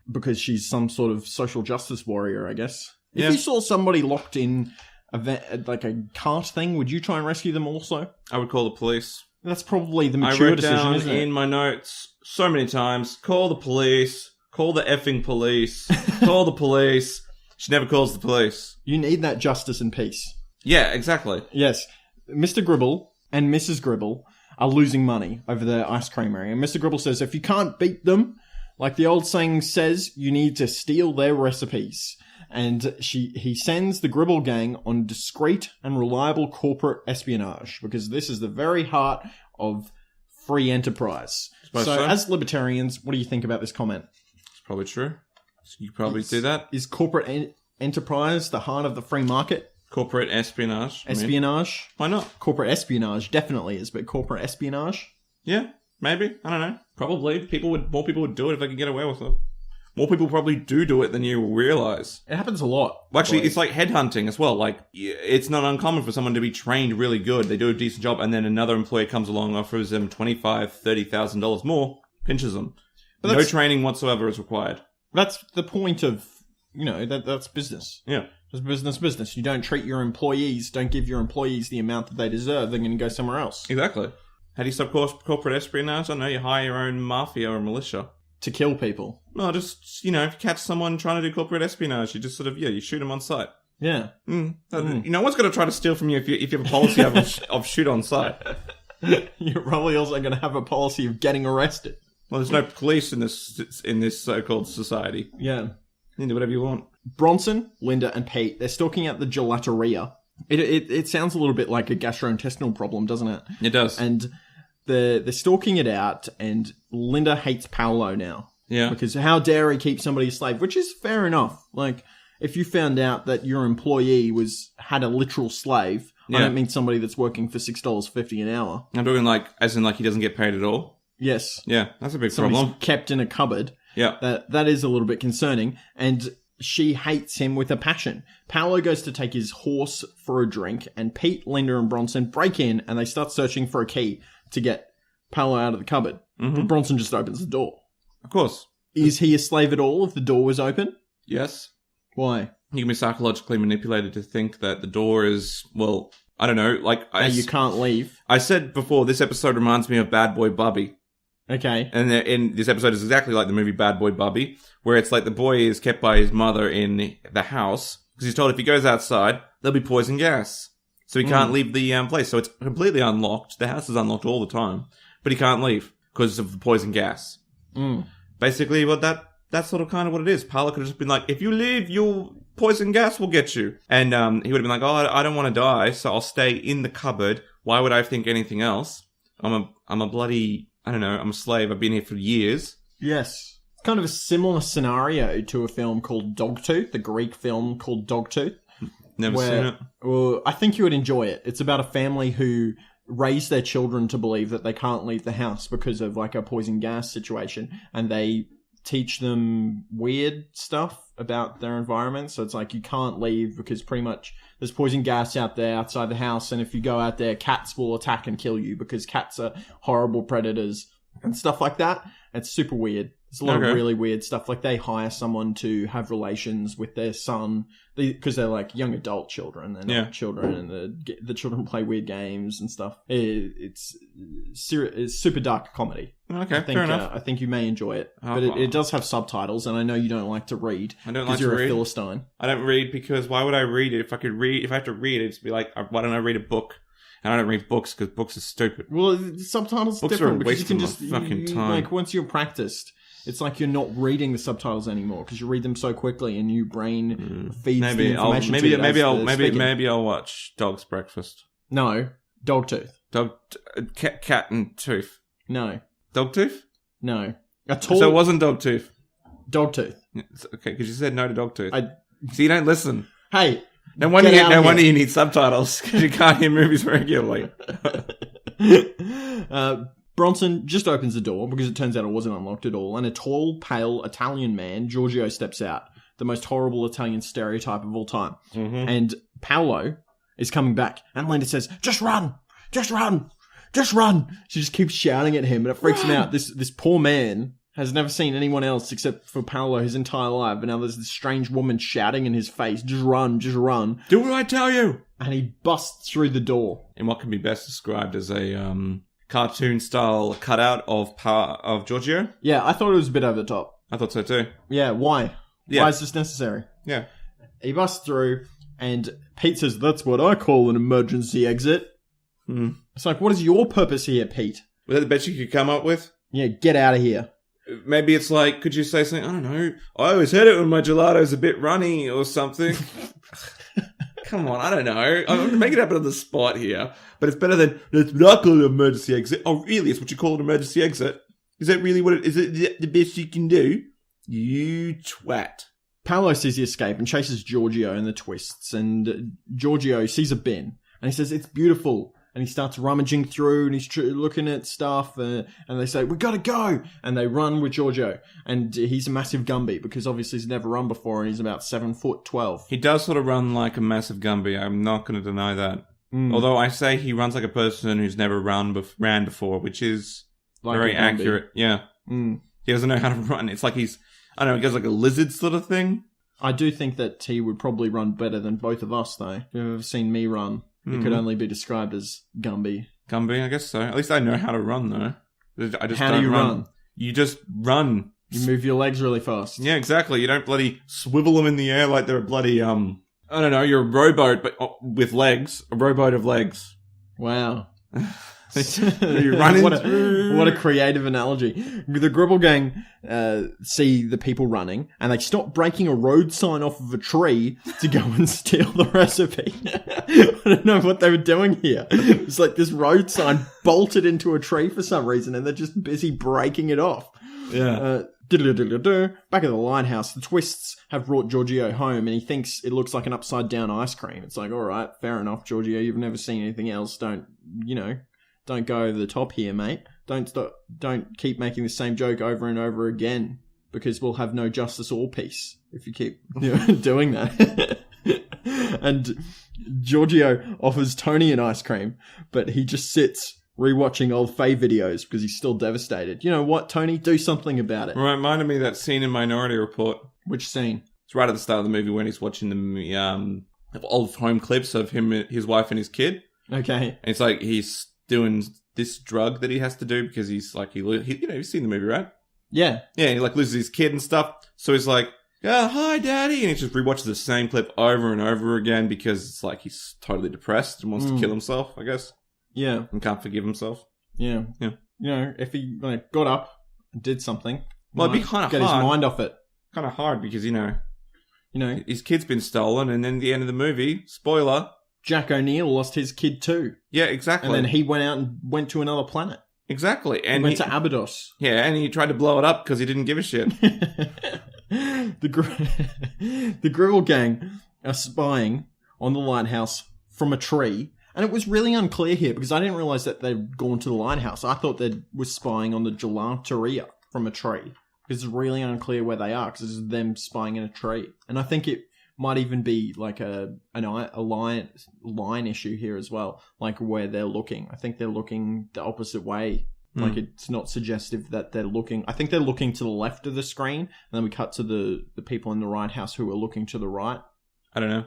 because she's some sort of social justice warrior, I guess. If you saw somebody locked in like a cart thing, would you try and rescue them also? I would call the police. That's probably the mature decision, isn't it? I wrote down in my notes so many times, call the police, call the effing police, call the police. She never calls the police. You need that justice and peace. Yeah, exactly. Yes. Mr. Gribble and Mrs. Gribble are losing money over the ice creamery. And Mr. Gribble says, if you can't beat them, like the old saying says, you need to steal their recipes. And he sends the Gribble gang on discreet and reliable corporate espionage, because this is the very heart of free enterprise. So, as libertarians, what do you think about this comment? It's probably true. You probably do that. Is corporate enterprise the heart of the free market? Corporate espionage. Espionage? Why not? Corporate espionage definitely is, but corporate espionage? Yeah, maybe. I don't know. Probably. More people would do it if they could get away with it. More people probably do it than you realize. It happens a lot. Well, actually, it's like headhunting as well. Like, it's not uncommon for someone to be trained really good. They do a decent job, and then another employer comes along, offers them $25,000, $30,000 more, pinches them. But no training whatsoever is required. That's the point of, that's business. Yeah. It's business. You don't treat your employees, don't give your employees the amount that they deserve. They're going to go somewhere else. Exactly. How do you stop corporate espionage? I don't know, you hire your own mafia or militia. To kill people. No, just, if you catch someone trying to do corporate espionage, you just sort of, you shoot them on sight. Yeah. No one's going to try to steal from you if you have a policy of shoot on sight. You're probably also going to have a policy of getting arrested. Well, there's no police in this so-called society. Yeah. You can do whatever you want. Bronson, Linda, and Pete, they're stalking out the gelateria. It sounds a little bit like a gastrointestinal problem, doesn't it? It does. And they're stalking it out, and Linda hates Paolo now. Yeah. Because how dare he keep somebody a slave, which is fair enough. Like, if you found out that your employee had a literal slave, I don't mean somebody that's working for $6.50 an hour. I'm talking as in he doesn't get paid at all? Yes. Yeah, that's a big Somebody's problem. Kept in a cupboard. Yeah. That is a little bit concerning. And she hates him with a passion. Paolo goes to take his horse for a drink, and Pete, Linda, and Bronson break in, and they start searching for a key to get Paolo out of the cupboard. Mm-hmm. But Bronson just opens the door. Of course. Is he a slave at all if the door was open? Yes. Why? You can be psychologically manipulated to think that the door is, I don't know, you can't leave. I said before, this episode reminds me of Bad Boy Bubby. Okay. And in this episode is exactly like the movie Bad Boy Bubby, where it's like the boy is kept by his mother in the house, because he's told if he goes outside, there'll be poison gas. So he can't leave the place. So it's completely unlocked. The house is unlocked all the time, but he can't leave because of the poison gas. Basically, that's sort of kind of what it is. Paolo could have just been like, if you leave, poison gas will get you. And he would have been like, I don't want to die, so I'll stay in the cupboard. Why would I think anything else? I'm a bloody, I don't know, I'm a slave. I've been here for years. Yes. It's kind of a similar scenario to a film called Dogtooth, the Greek film called Dogtooth. Never seen it. Well, I think you would enjoy it. It's about a family who raise their children to believe that they can't leave the house because of a poison gas situation, and they teach them weird stuff about their environment. So it's you can't leave because pretty much there's poison gas out there outside the house, and if you go out there, cats will attack and kill you because cats are horrible predators and stuff like that. It's super weird. There's a lot of really weird stuff. Like, they hire someone to have relations with their son because they're like young adult children. They're not children, and the children play weird games and stuff. It's super dark comedy. Okay, fair enough. I think you may enjoy it. But it does have subtitles, and I know you don't like to read. I don't like to read. Because you're a Philistine. I don't read because why would I read it? If I have to read it, it'd be like, why don't I read a book? And I don't read books because books are stupid. Well, the subtitles are different because you can just fucking time. Like, once you're practiced, it's like you're not reading the subtitles anymore because you read them so quickly and your brain feeds the information. Maybe I'll watch Dog's Breakfast. No, Dogtooth. Cat and Tooth. No. Dogtooth? No. So it wasn't Dogtooth. Dogtooth. Okay, because you said no to Dogtooth. So you don't listen. Hey. No wonder you need subtitles because you can't hear movies regularly. Bronson just opens the door because it turns out it wasn't unlocked at all, and a tall, pale Italian man, Giorgio, steps out. The most horrible Italian stereotype of all time. Mm-hmm. And Paolo is coming back, and Linda says, "Just run! Just run! Just run!" She just keeps shouting at him, and it freaks him out. This poor man has never seen anyone else except for Paolo his entire life, and now there's this strange woman shouting in his face, "Just run, just run. Do what I tell you!" And he busts through the door. In what can be best described as a cartoon-style cutout of Giorgio. Yeah, I thought it was a bit over the top. I thought so too. Yeah, why? Yeah. Why is this necessary? Yeah. He busts through, and Pete says, "That's what I call an emergency exit." It's like, what is your purpose here, Pete? Was that the best you could come up with? Yeah, get out of here. Maybe it's like, could you say something? I don't know. I always hate it when my gelato's a bit runny or something. Come on, I don't know. I'm making it up on the spot here. But it's better than, "That's what I call an emergency exit." Oh, really? It's what you call an emergency exit? Is that really what it is? Is it the best you can do? You twat. Paolo sees the escape and chases Giorgio and the twists. And Giorgio sees a bin. And he says, "It's beautiful." And he starts rummaging through and he's looking at stuff. And they say, "We gotta go." And they run with Giorgio. And he's a massive Gumby because obviously he's never run before and he's about 7'12". He does sort of run like a massive Gumby. I'm not going to deny that. Although I say he runs like a person who's never ran before, which is like very accurate. Yeah. He doesn't know how to run. It's like he's, I don't know, he goes like a lizard sort of thing. I do think that he would probably run better than both of us, though. If you've ever seen me run, it could only be described as Gumby. Gumby, I guess so. At least I know how to run, though. I just how do you run? You just run. You move your legs really fast. Yeah, exactly. You don't bloody swivel them in the air like they're a bloody, I don't know, you're a rowboat, but with legs. A rowboat of legs. Wow. You're running what a creative analogy. The Gribble gang see the people running, and they stop breaking a road sign off of a tree to go and steal the recipe. I don't know what they were doing here. It's like this road sign bolted into a tree for some reason, and they're just busy breaking it off. Yeah. Back at the lighthouse, the Twists have brought Giorgio home, and he thinks it looks like an upside down ice cream. It's like, all right, fair enough, Giorgio. You've never seen anything else. Don't go over the top here, mate. Don't keep making the same joke over and over again, because we'll have no justice or peace if you keep doing that. And Giorgio offers Tony an ice cream, but he just sits rewatching old Faye videos because he's still devastated. You know what, Tony? Do something about it. Reminded me of that scene in Minority Report. Which scene? It's right at the start of the movie when he's watching the old home clips of him, his wife, and his kid. Okay. And it's like he's doing this drug that he has to do because he's like, you've seen the movie, right? Yeah. Yeah, and he like loses his kid and stuff. So he's like, "Yeah, hi, Daddy," and he just rewatches the same clip over and over again because it's like he's totally depressed and wants to kill himself, I guess. Yeah. And can't forgive himself. Yeah. Yeah. If he got up and did something, well, it'd be kind of hard. Get his mind off it. Kind of hard because his kid's been stolen, and then at the end of the movie, spoiler, Jack O'Neill lost his kid too. Yeah, exactly. And then he went out and went to another planet. Exactly. And he went to Abydos. Yeah, and he tried to blow it up because he didn't give a shit. The Gribble gang are spying on the lighthouse from a tree. And it was really unclear here because I didn't realize that they'd gone to the lighthouse. I thought they were spying on the Gelateria from a tree. Because it's really unclear where they are because it's them spying in a tree. And I think it might even be like a line issue here as well, like where they're looking. I think they're looking the opposite way Like, it's not suggestive that they're looking... I think they're looking to the left of the screen, and then we cut to the people in the right house who are looking to the right. I don't know.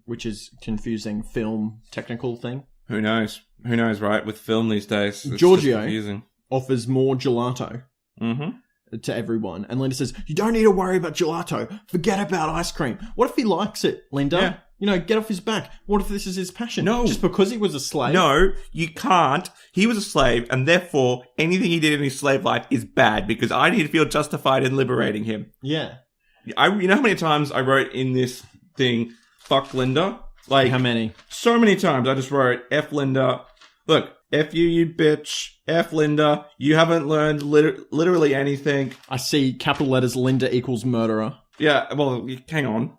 Which is confusing film technical thing. Who knows? Who knows, right? With film these days, it's Giorgio offers more gelato to everyone. And Linda says, you don't need to worry about gelato. Forget about ice cream. What if he likes it, Linda? Yeah. You know, get off his back. What if this is his passion? No. Just because he was a slave? No, you can't. He was a slave, and therefore, anything he did in his slave life is bad, because I need to feel justified in liberating him. Yeah. You know how many times I wrote in this thing, fuck Linda? Like, how many? So many times I just wrote, F Linda. Look, F you bitch. F Linda. You haven't learned literally anything. I see capital letters Linda equals murderer. Yeah, well, hang on.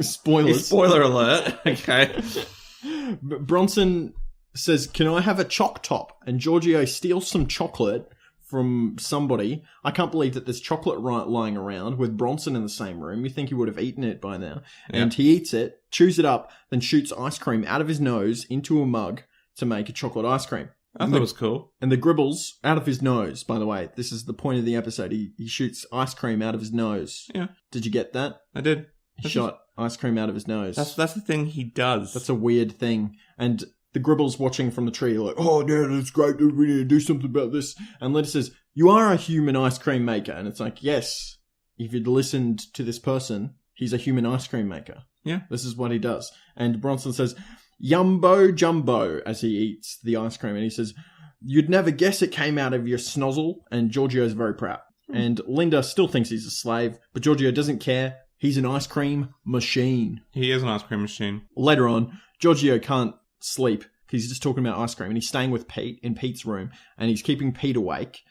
Spoilers. Spoiler alert. Okay. Bronson says, can I have a chock top? And Giorgio steals some chocolate from somebody. I can't believe that there's chocolate lying around with Bronson in the same room. You think he would have eaten it by now. Yeah. And he eats it, chews it up, then shoots ice cream out of his nose into a mug to make a chocolate ice cream. I thought it was cool. And the Gribbles out of his nose, by the way. This is the point of the episode. He shoots ice cream out of his nose. Yeah. Did you get that? I did. He shot ice cream out of his nose. That's the thing he does. That's a weird thing. And the Gribbles watching from the tree like, oh, Dad, it's great. We need to do something about this. And Linda says, you are a human ice cream maker. And it's like, yes, if you'd listened to this person, he's a human ice cream maker. Yeah. This is what he does. And Bronson says, Yumbo Jumbo, as he eats the ice cream. And he says, you'd never guess it came out of your snozzle. And Giorgio's very proud. And Linda still thinks he's a slave, but Giorgio doesn't care. He's an ice cream machine. He is an ice cream machine. Later on, Giorgio can't sleep because he's just talking about ice cream. And he's staying with Pete in Pete's room. And he's keeping Pete awake,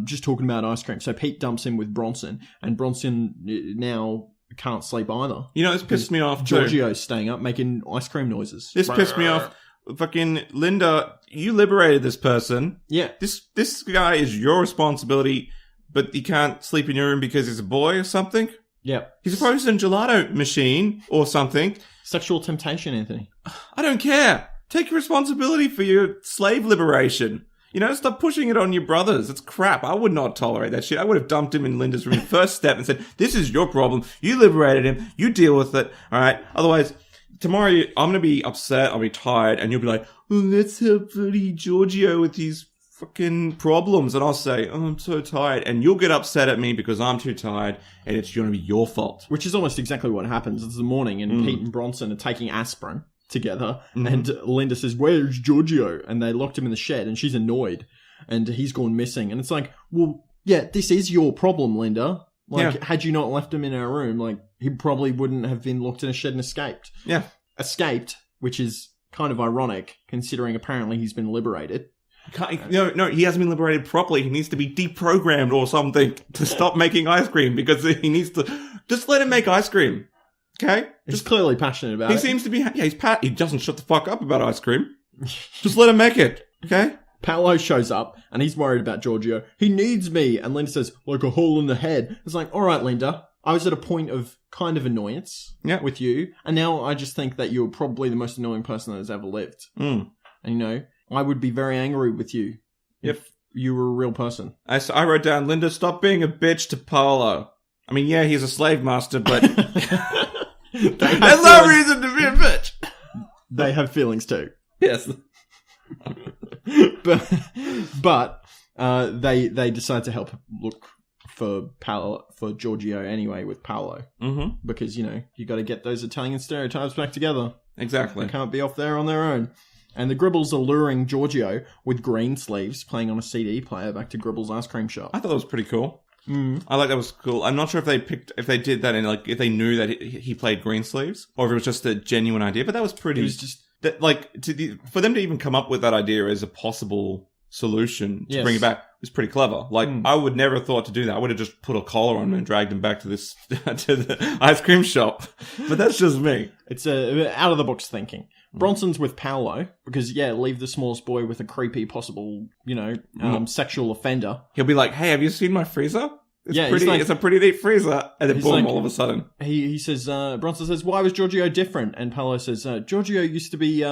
just talking about ice cream. So Pete dumps him with Bronson. And Bronson now can't sleep either. You know, this pissed me off too. Giorgio's staying up making ice cream noises. This pissed me off. Fucking Linda, you liberated this person. Yeah. This guy is your responsibility, but he can't sleep in your room because he's a boy or something? Yeah. He's a frozen gelato machine or something. Sexual temptation, Anthony. I don't care. Take responsibility for your slave liberation. You know, stop pushing it on your brothers. It's crap. I would not tolerate that shit. I would have dumped him in Linda's room first step and said, this is your problem. You liberated him. You deal with it. All right. Otherwise, tomorrow I'm going to be upset. I'll be tired. And you'll be like, oh, let's help bloody Giorgio with his fucking problems. And I'll say, oh, I'm so tired. And you'll get upset at me because I'm too tired. And it's going to be your fault. Which is almost exactly what happens. It's the morning and Pete and Bronson are taking aspirin together. And Linda says, where's Giorgio? And they locked him in the shed and she's annoyed. And he's gone missing. And it's like, well, yeah, this is your problem, Linda. Like, had you not left him in our room, like, he probably wouldn't have been locked in a shed and escaped. Yeah. Escaped, which is kind of ironic, considering apparently he's been liberated. No, he hasn't been liberated properly. He needs to be deprogrammed or something to stop making ice cream because he needs to... Just let him make ice cream. Okay? He's clearly passionate about it. He seems to be... Yeah, he doesn't shut the fuck up about ice cream. Just let him make it. Okay? Paolo shows up and he's worried about Giorgio. He needs me. And Linda says, like a hole in the head. It's like, all right, Linda, I was at a point of kind of annoyance with you. And now I just think that you're probably the most annoying person that has ever lived. And, you know, I would be very angry with you if you were a real person. I wrote down, Linda, stop being a bitch to Paolo. I mean, yeah, he's a slave master, but there's no reason to be a bitch. They have feelings too. Yes. but they decide to help look for Giorgio anyway with Paolo. Because, you know, you got to get those Italian stereotypes back together. Exactly. They can't be off there on their own. And the Gribbles are luring Giorgio with green sleeves playing on a CD player back to Gribble's ice cream shop. I thought that was pretty cool. I like that was cool. I'm not sure if they did that and like if they knew that he played green sleeves or if it was just a genuine idea, but that was pretty. It was just that, like, for them to even come up with that idea as a possible solution to bring it back was pretty clever. Like, I would never have thought to do that. I would have just put a collar on him and dragged him back to this to the ice cream shop. But that's just me. It's out of the box thinking. Bronson's with Paolo because, leave the smallest boy with a creepy possible, sexual offender. He'll be like, hey, have you seen my freezer? It's it's a pretty neat freezer. And then boom, like, all of a sudden. He says, Bronson says, why was Giorgio different? And Paolo says, Giorgio used to be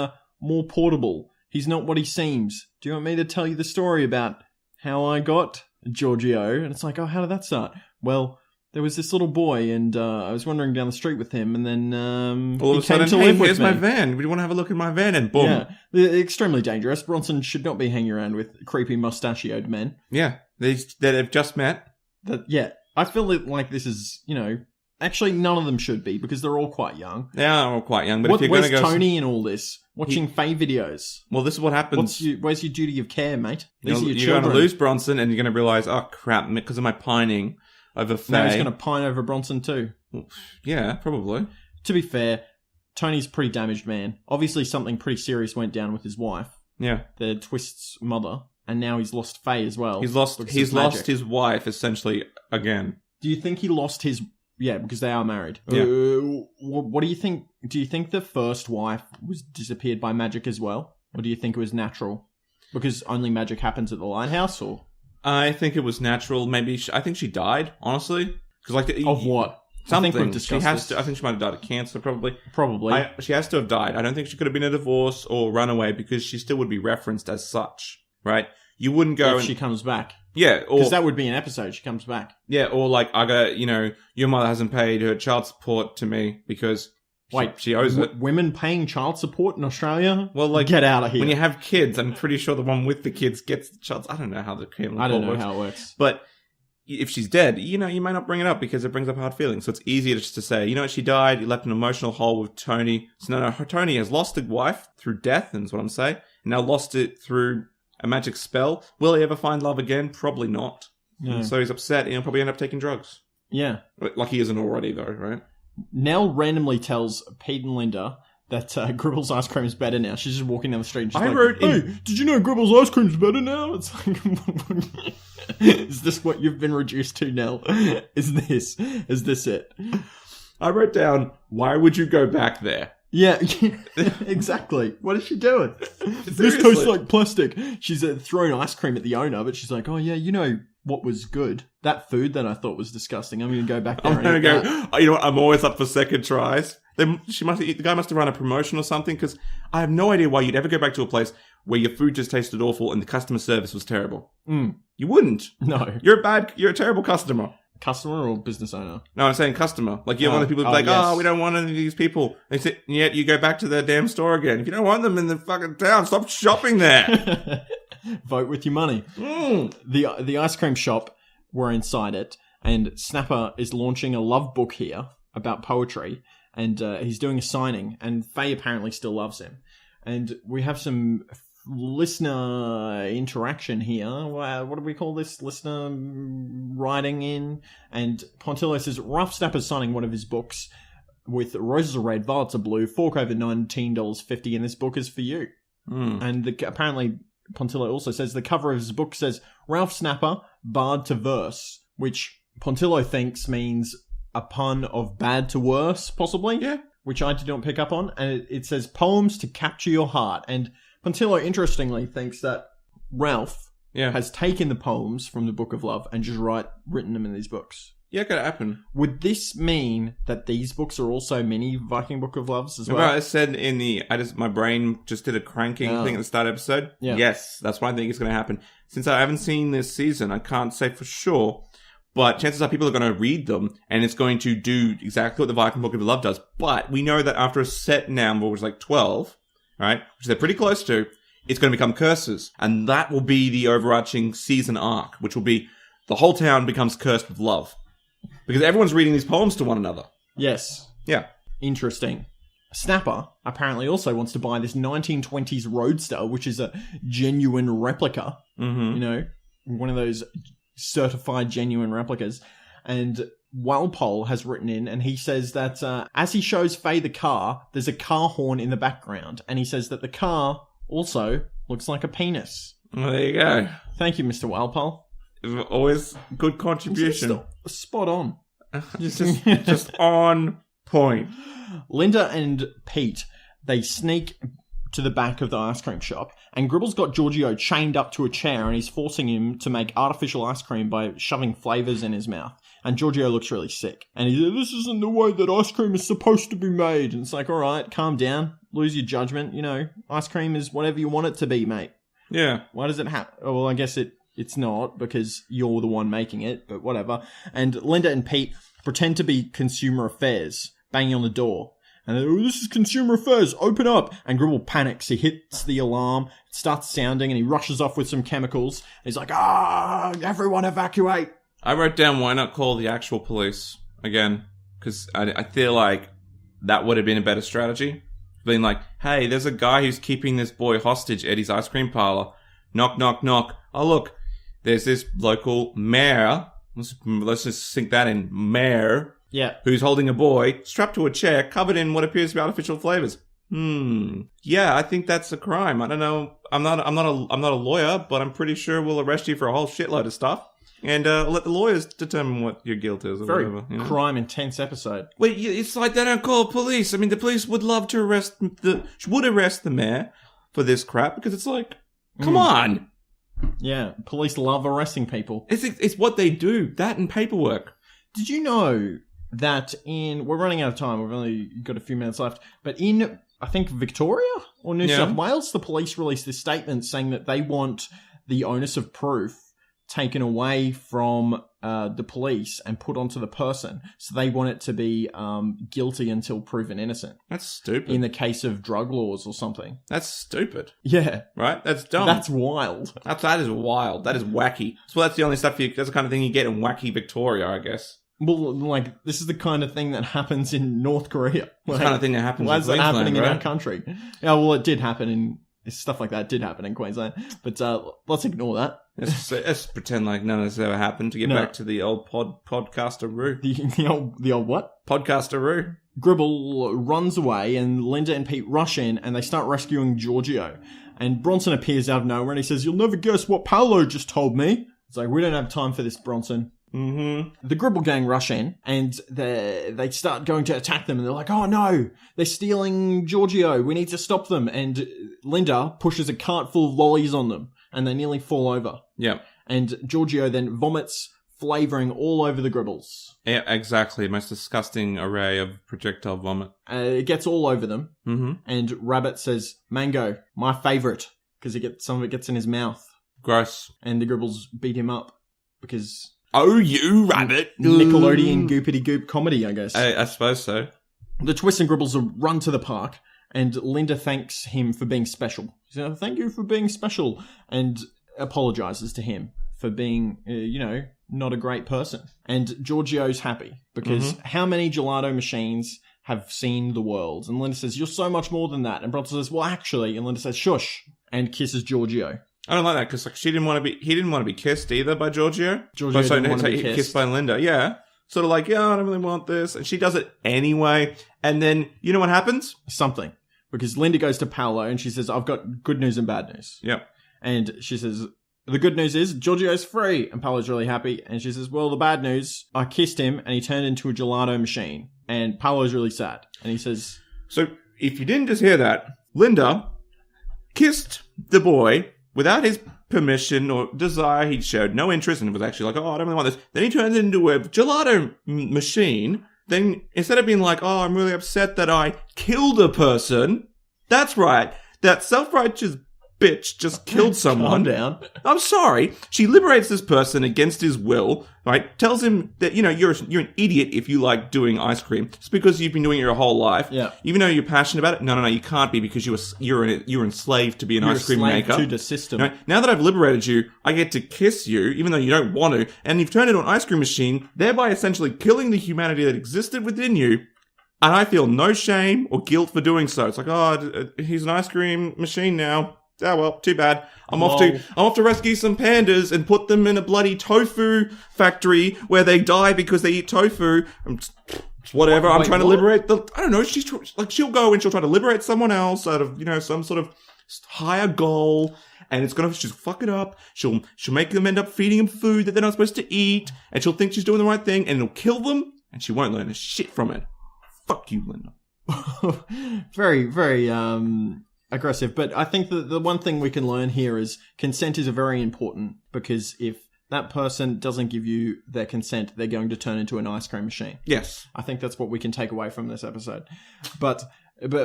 more portable. He's not what he seems. Do you want me to tell you the story about how I got Giorgio. And it's like, oh, how did that start? Well, there was this little boy, and I was wandering down the street with him, and then all of a sudden, hey, here's my van. Would you want to have a look at my van? And boom. Yeah, extremely dangerous. Bronson should not be hanging around with creepy mustachioed men. Yeah, that have just met. I feel like this is, actually none of them should be, because they're all quite young. They are all quite young, but if you're going to go... Where's Tony in all this? Watching Faye videos. Well, this is what happens. Where's your duty of care, mate? You're going to lose Bronson, and you're going to realise, oh crap, because of my pining over Faye. Now he's going to pine over Bronson too. Yeah, probably. To be fair, Tony's a pretty damaged man. Obviously something pretty serious went down with his wife. Yeah. The Twist's mother. And now he's lost Faye as well. He's lost his wife, essentially, again. Do you think he lost his... Yeah, because they are married. Yeah. What do you think? Do you think the first wife was disappeared by magic as well? Or do you think it was natural? Because only magic happens at the lighthouse, or? I think it was natural. Maybe I think she died, honestly. Of what? Something. I think we've discussed I think she might have died of cancer, probably. Probably. She has to have died. I don't think she could have been a divorce or run away, because she still would be referenced as such, right? You wouldn't go... If she comes back. Yeah, or... Because that would be an episode, she comes back. Yeah, or like, I got, your mother hasn't paid her child support to me because she owes it. Women paying child support in Australia? Well, like... Get out of here. When you have kids, I'm pretty sure the one with the kids gets the child... I don't know how the family I don't know works. how it works. But if she's dead, you might not bring it up because it brings up hard feelings. So it's easier just to say, she died, you left an emotional hole with Tony. So no, Tony has lost a wife through death, and that's what I'm saying. And now lost it through... a magic spell. Will he ever find love again? Probably not. No. So he's upset and he'll probably end up taking drugs. Yeah. Like he isn't already, though, right? Nell randomly tells Pete and Linda that Gribble's ice cream is better now. She's just walking down the street and she's hey, did you know Gribble's ice cream is better now? It's like, is this what you've been reduced to, Nell? Is this it? I wrote down, why would you go back there? Yeah, exactly. What is she doing? This tastes like plastic. She's throwing ice cream at the owner, but she's like, oh yeah, what was good? That food that I thought was disgusting. I'm going to go back there. I'm going to go, you know what? I'm always up for second tries. The guy must have run a promotion or something, because I have no idea why you'd ever go back to a place where your food just tasted awful and the customer service was terrible. You wouldn't. No. You're a terrible customer. Customer or business owner? No, I'm saying customer. Like, you're one of the people who's yes. We don't want any of these people. They sit, and yet you go back to their damn store again. If you don't want them in the fucking town, stop shopping there. Vote with your money. The ice cream shop, we're inside it, and Snapper is launching a love book here about poetry, and he's doing a signing, and Faye apparently still loves him. And we have some listener interaction here. What do we call this? Listener writing in. And Pontillo says, Ralph Snapper's signing one of his books with roses are red, violets are blue, fork over $19.50, and this book is for you. And apparently Pontillo also says the cover of his book says, Ralph Snapper, Bard to Verse, which Pontillo thinks means a pun of bad to worse, possibly. Yeah. Which I did not pick up on. And it says, poems to capture your heart. And Pontillo, interestingly, thinks that Ralph has taken the poems from the Book of Love and just written them in these books. Yeah, it could happen. Would this mean that these books are also mini Viking Book of Loves as well? Remember I said my brain just did a cranking thing at the start of the episode? Yeah. Yes, that's what I think is going to happen. Since I haven't seen this season, I can't say for sure, but chances are people are going to read them, and it's going to do exactly what the Viking Book of Love does. But we know that after a set number, which is like 12, right, which they're pretty close to, it's going to become curses. And that will be the overarching season arc, which will be the whole town becomes cursed with love. Because everyone's reading these poems to one another. Yes. Yeah. Interesting. Snapper apparently also wants to buy this 1920s Roadster, which is a genuine replica. One of those certified genuine replicas. And Walpole has written in, and he says that as he shows Faye the car, there's a car horn in the background. And he says that the car also looks like a penis. Well, there you go. Thank you, Mr. Walpole. Always good contribution. Spot on. just on point. Linda and Pete, they sneak to the back of the ice cream shop, and Gribble's got Giorgio chained up to a chair, and he's forcing him to make artificial ice cream by shoving flavours in his mouth. And Giorgio looks really sick. And he's like, this isn't the way that ice cream is supposed to be made. And it's like, all right, calm down. Lose your judgment. Ice cream is whatever you want it to be, mate. Yeah. Why does it happen? Oh, well, I guess it it's not because you're the one making it, but whatever. And Linda and Pete pretend to be consumer affairs, banging on the door. And they're, this is consumer affairs, open up. And Gribble panics. He hits the alarm, it starts sounding, and he rushes off with some chemicals. He's like, everyone evacuate. I wrote down, why not call the actual police again? Because I feel like that would have been a better strategy. Being like, hey, there's a guy who's keeping this boy hostage at his ice cream parlor. Knock, knock, knock. Oh, look, there's this local mayor. Let's just sink that in. Mayor. Yeah. Who's holding a boy strapped to a chair covered in what appears to be artificial flavors. Yeah, I think that's a crime. I don't know. I'm not a lawyer, but I'm pretty sure we'll arrest you for a whole shitload of stuff. And let the lawyers determine what your guilt is or very whatever. You know? crime-intense episode. Wait, it's like they don't call police. I mean, the police would love to arrest the mayor for this crap because it's like, come on. Yeah, police love arresting people. It's what they do. That and paperwork. Did you know that we're running out of time. We've only got a few minutes left. But in, I think, Victoria or New South Wales, the police released this statement saying that they want the onus of proof taken away from the police and put onto the person. So they want it to be guilty until proven innocent. That's stupid. In the case of drug laws or something. That's stupid. Yeah. Right? That's dumb. That's wild. That is wild. That is wacky. So that's the only stuff that's the kind of thing you get in wacky Victoria, I guess. Well, like, this is the kind of thing that happens in North Korea. Like, the kind of thing that happens in Queensland, happening right? in our country. Yeah, well, it did happen in... Stuff like that did happen in Queensland. But let's ignore that. Let's pretend like none of this ever happened to get back to the old podcaster-roo. The old what? Podcaster-roo. Gribble runs away and Linda and Pete rush in and they start rescuing Giorgio. And Bronson appears out of nowhere and he says, "You'll never guess what Paolo just told me." It's like, we don't have time for this, Bronson. Mm-hmm. The Gribble gang rush in and they start going to attack them and they're like, "Oh no, they're stealing Giorgio. We need to stop them." And Linda pushes a cart full of lollies on them and they nearly fall over. Yeah. And Giorgio then vomits flavouring all over the Gribbles. Yeah, exactly. The most disgusting array of projectile vomit. It gets all over them. Mm-hmm. And Rabbit says, "Mango, my favourite," because some of it gets in his mouth. Gross. And the Gribbles beat him up because... Oh, you rabbit. Nickelodeon goopity-goop comedy, I guess. I suppose so. The Twist and Gribbles run to the park, and Linda thanks him for being special. She says, "Thank you for being special," and apologises to him for being, not a great person. And Giorgio's happy, because how many gelato machines have seen the world? And Linda says, "You're so much more than that." And Bronson says, "Well, actually," and Linda says, "Shush," and kisses Giorgio. I don't like that because he didn't want to be kissed either by Giorgio. Giorgio didn't want to be kissed by Linda. Yeah, sort of like, yeah, I don't really want this, and she does it anyway. And then you know what happens? Something, because Linda goes to Paolo and she says, "I've got good news and bad news." Yep. And she says, "The good news is Giorgio's free," and Paolo's really happy. And she says, "Well, the bad news, I kissed him and he turned into a gelato machine." And Paolo's really sad, and he says, "So if you didn't just hear that, Linda kissed the boy without his permission or desire. He showed no interest and was actually like, oh, I don't really want this. Then he turns it into a gelato machine. Then instead of being like, oh, I'm really upset that I killed a person. That's right. That self-righteous bitch just killed someone. Calm down. I'm sorry. She liberates this person against his will, right? Tells him that, you're an idiot if you like doing ice cream. It's because you've been doing it your whole life. Yeah. Even though you're passionate about it. No, you can't be because you're enslaved to be an ice cream maker. To the system. Now that I've liberated you, I get to kiss you, even though you don't want to, and you've turned into an ice cream machine, thereby essentially killing the humanity that existed within you. And I feel no shame or guilt for doing so. It's like, oh, he's an ice cream machine now. Oh, well, too bad. I'm off to rescue some pandas and put them in a bloody tofu factory where they die because they eat tofu. Whatever. I'm trying to liberate I don't know. She'll go and she'll try to liberate someone else out of, some sort of higher goal. And she'll fuck it up. She'll make them end up feeding them food that they're not supposed to eat. And she'll think she's doing the right thing and it'll kill them. And she won't learn a shit from it. Fuck you, Linda. Very, very, aggressive, but I think that the one thing we can learn here is consent is very important, because if that person doesn't give you their consent, they're going to turn into an ice cream machine. Yes. I think that's what we can take away from this episode. But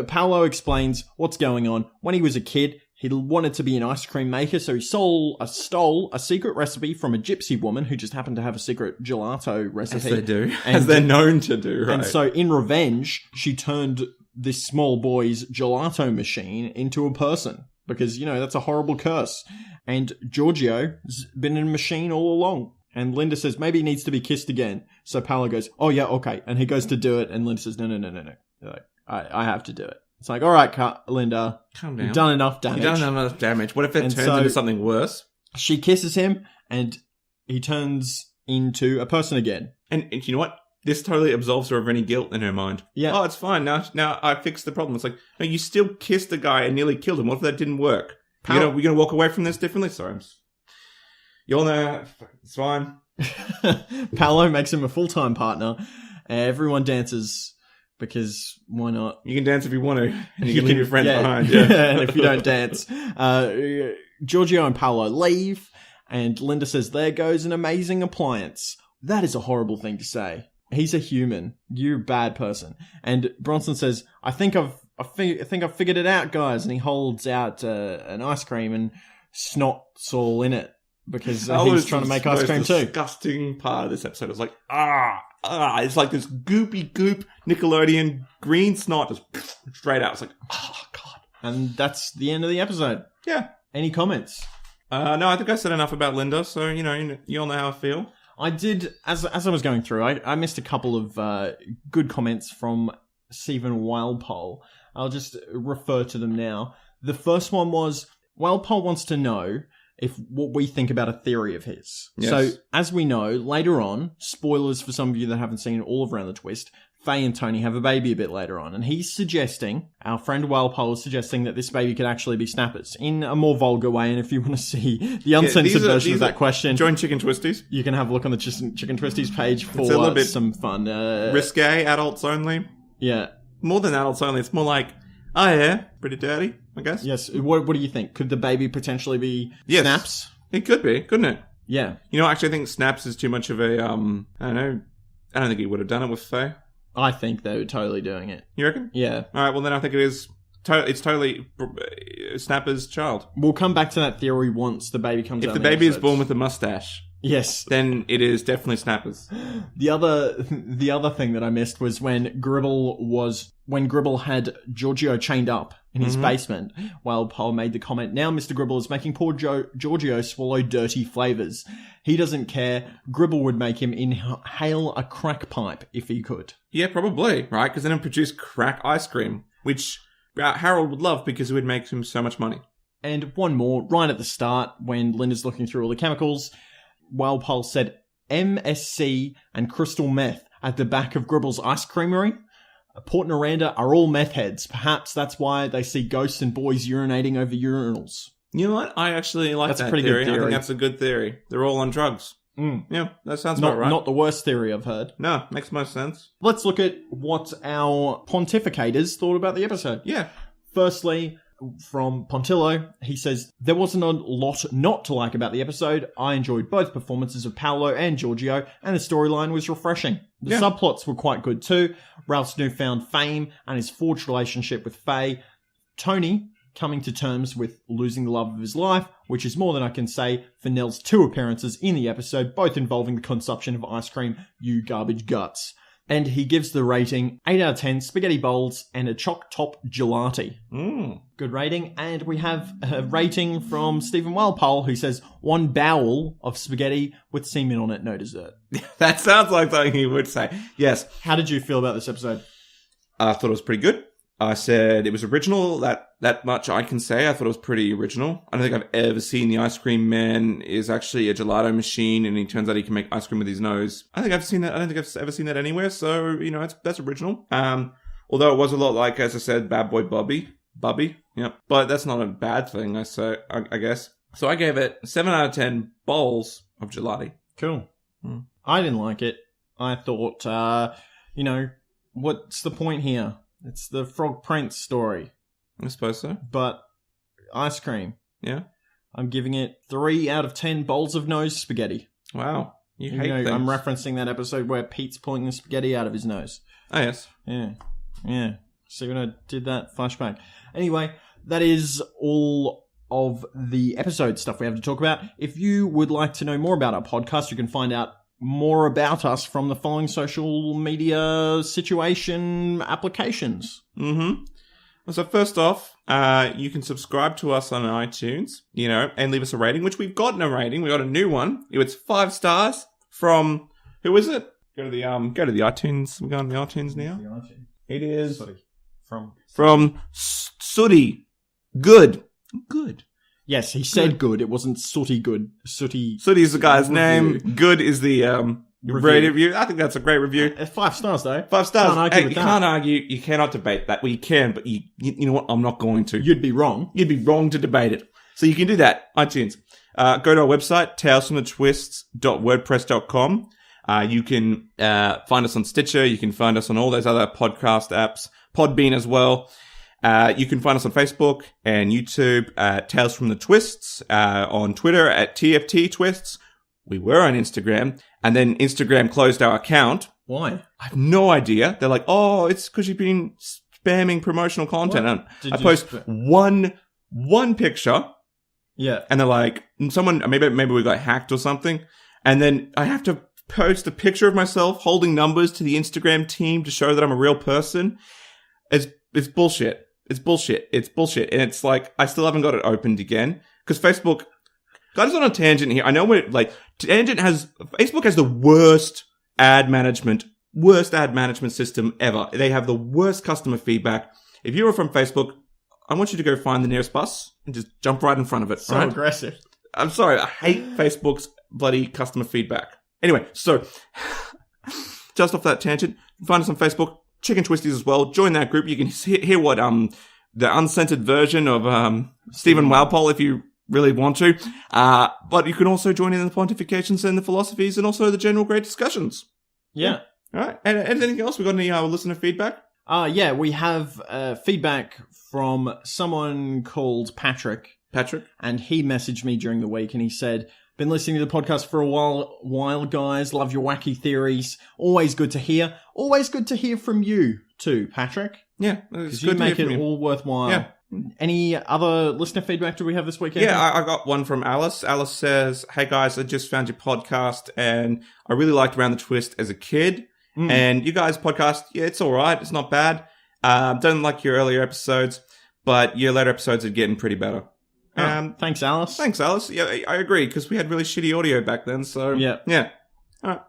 Paolo explains what's going on. When he was a kid, He wanted to be an ice cream maker, so he stole a secret recipe from a gypsy woman who just happened to have a secret gelato recipe. As they do. As they're known to do, right? And so in revenge, she turned this small boy's gelato machine into a person. Because, that's a horrible curse. And Giorgio's been in a machine all along. And Linda says, maybe he needs to be kissed again. So Paolo goes, oh yeah, okay. And he goes to do it, and Linda says, no. Like, I have to do it. It's like, all right, Linda. Calm down. You've done enough damage. What if it turns into something worse? She kisses him, and he turns into a person again. And you know what? This totally absolves her of any guilt in her mind. Yeah. Oh, it's fine. Now I fixed the problem. It's like, no, you still kissed the guy and nearly killed him. What if that didn't work? We're going to walk away from this differently? Sorry. You all know, it's fine. Paolo makes him a full-time partner. Everyone dances because why not? You can dance if you want to. And you can leave your friends behind. Yeah. And if you don't dance. Giorgio and Paolo leave. And Linda says, there goes an amazing appliance. That is a horrible thing to say. He's a human. You're a bad person. And Bronson says, I think I've figured it out, guys. And he holds out an ice cream and snot's all in it because he's trying to make ice cream too. Disgusting part of this episode. It's like, it's like this goopy goop Nickelodeon green snot just straight out. It's like, God. And that's the end of the episode. Yeah. Any comments? No, I think I said enough about Linda. So, you all know how I feel. I did, as I was going through, I missed a couple of good comments from Stephen Wildpole. I'll just refer to them now. The first one was, Wildpole wants to know what we think about a theory of his. Yes. So, as we know, later on, spoilers for some of you that haven't seen all of Around the Twist, Faye and Tony have a baby a bit later on, and he's suggesting, our friend Wildpole is suggesting that this baby could actually be Snappers, in a more vulgar way, and if you want to see the uncensored version of that question... Join Chicken Twisties. You can have a look on the Chicken Twisties page for some fun. Risque, adults only. Yeah. More than adults only, it's more like, oh yeah, pretty dirty, I guess. Yes, what do you think? Could the baby potentially be Snaps? It could be, couldn't it? Yeah. Actually I think Snaps is too much of a, I don't know, I don't think he would have done it with Faye. I think they were totally doing it. You reckon? Yeah. All right, well then I think it is. It's totally Snapper's child. We'll come back to that theory once the baby comes out. If the baby is born with a mustache, yes, then it is definitely Snapper's. The other thing that I missed was when Gribble had Giorgio chained up in his basement, while Paul made the comment, now Mr. Gribble is making poor Giorgio swallow dirty flavours. He doesn't care. Gribble would make him inhale a crack pipe if he could. Yeah, probably, right? Because then it would produce crack ice cream, which Harold would love because it would make him so much money. And one more, right at the start, when Linda's looking through all the chemicals, Wildpole said MSC and crystal meth at the back of Gribble's ice creamery. Port and Aranda are all meth heads. Perhaps that's why they see ghosts and boys urinating over urinals. You know what? I actually like that theory. I think that's a good theory. They're all on drugs. Yeah, that sounds about right. Not the worst theory I've heard. No, makes most sense. Let's look at what our pontificators thought about the episode. Yeah. Firstly, from Pontillo, he says, there wasn't a lot not to like about the episode. I enjoyed both performances of Paolo and Giorgio, and the storyline was refreshing. The subplots were quite good too. Ralph's newfound fame and his forged relationship with Faye. Tony coming to terms with losing the love of his life, which is more than I can say for Nell's 2 appearances in the episode, both involving the consumption of ice cream, you garbage guts. And he gives the rating 8 out of 10 spaghetti bowls and a chock top gelati. Good rating. And we have a rating from Stephen Wildpole, who says 1 bowl of spaghetti with semen on it, no dessert. That sounds like something he would say. Yes. How did you feel about this episode? I thought it was pretty good. I said it was original. That much I can say. I thought it was pretty original. I don't think I've ever seen the Icecream Man is actually a gelato machine, and he turns out he can make ice cream with his nose. I think I've seen that. I don't think I've ever seen that anywhere. So that's original. Although it was a lot like, as I said, Bad Boy Bubby. Yep. But that's not a bad thing. I guess. So I gave it 7 out of 10 bowls of gelati. Cool. I didn't like it. I thought, what's the point here? It's the Frog Prince story. I suppose so. But ice cream. Yeah. I'm giving it 3 out of 10 bowls of nose spaghetti. Wow. You hate things. I'm referencing that episode where Pete's pulling the spaghetti out of his nose. Oh, yes. Yeah. See when I did that? Flashback. Anyway, that is all of the episode stuff we have to talk about. If you would like to know more about our podcast, you can find out more about us from the following social media situation applications. Mm-hmm. So first off, you can subscribe to us on iTunes, and leave us a rating, which we've gotten a rating. We got a new one. It's 5 stars from, who is it? Go to the iTunes. We're going to the iTunes now. It is from Sooty. Good. Yes, he said good. It wasn't Sooty good. Sooty is the guy's name. Good is the review. I think that's a great review. 5 stars, though. 5 stars. Can't argue with you that. can't argue. You cannot debate that. Well, you can, but you know what? I'm not going to. You'd be wrong. You'd be wrong to debate it. So you can do that. iTunes. Go to our website, talesfromthetwists.wordpress.com. You can find us on Stitcher. You can find us on all those other podcast apps. Podbean as well. You can find us on Facebook and YouTube at Tales from the Twists, on Twitter at TFT Twists. We were on Instagram, and then Instagram closed our account. Why? I have no idea. They're like, oh, it's because you've been spamming promotional content. And I post one picture. Yeah. And they're like, maybe we got hacked or something. And then I have to post a picture of myself holding numbers to the Instagram team to show that I'm a real person. It's bullshit. It's bullshit. And it's like, I still haven't got it opened again. Because Facebook, got us on a tangent here. I know Facebook has the worst ad management system ever. They have the worst customer feedback. If you were from Facebook, I want you to go find the nearest bus and just jump right in front of it. So aggressive. I'm sorry. I hate Facebook's bloody customer feedback. Anyway, so just off that tangent, find us on Facebook, Chicken Twisties as well. Join that group. You can hear what the uncensored version of Stephen Walpole if you really want to. But you can also join in the pontifications and the philosophies and also the general great discussions. Yeah. All right. And anything else? We got any listener feedback? Yeah, we have feedback from someone called Patrick. And he messaged me during the week and he said, been listening to the podcast for a while, guys. Love your wacky theories. Always good to hear. Always good to hear from you too, Patrick. Yeah. Because you make it all worthwhile. Yeah. Any other listener feedback do we have this weekend? Yeah, I got one from Alice. Alice says, hey guys, I just found your podcast and I really liked Around the Twist as a kid. And you guys' podcast, yeah, it's all right. It's not bad. Don't like your earlier episodes, but your later episodes are getting pretty better. Thanks, Alice. Yeah, I agree, because we had really shitty audio back then, so... Yeah. All right.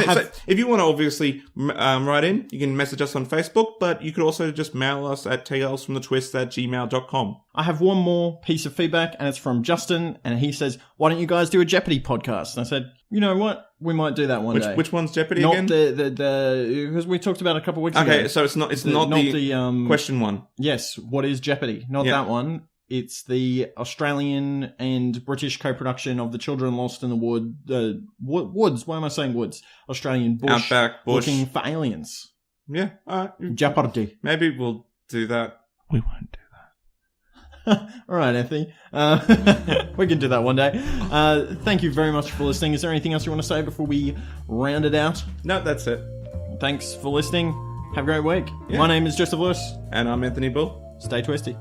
So if you want to obviously write in, you can message us on Facebook, but you could also just mail us at talesfromthetwist@gmail.com. I have one more piece of feedback, and it's from Justin, and he says, why don't you guys do a Jeopardy podcast? And I said, you know what? We might do that one day. Which one's Jeopardy again? Not because we talked about it a couple of weeks ago. Okay, so it's not the question one. Yes, what is Jeopardy? Not that one. It's the Australian and British co-production of The Children Lost in the Woods. Why am I saying woods? Australian bush. Outback bush. Looking for aliens. Yeah. Jeopardy. Maybe we'll do that. We won't do that. All right, Anthony. We can do that one day. Thank you very much for listening. Is there anything else you want to say before we round it out? No, that's it. Thanks for listening. Have a great week. Yeah. My name is Joseph Lewis. And I'm Anthony Bull. Stay twisty.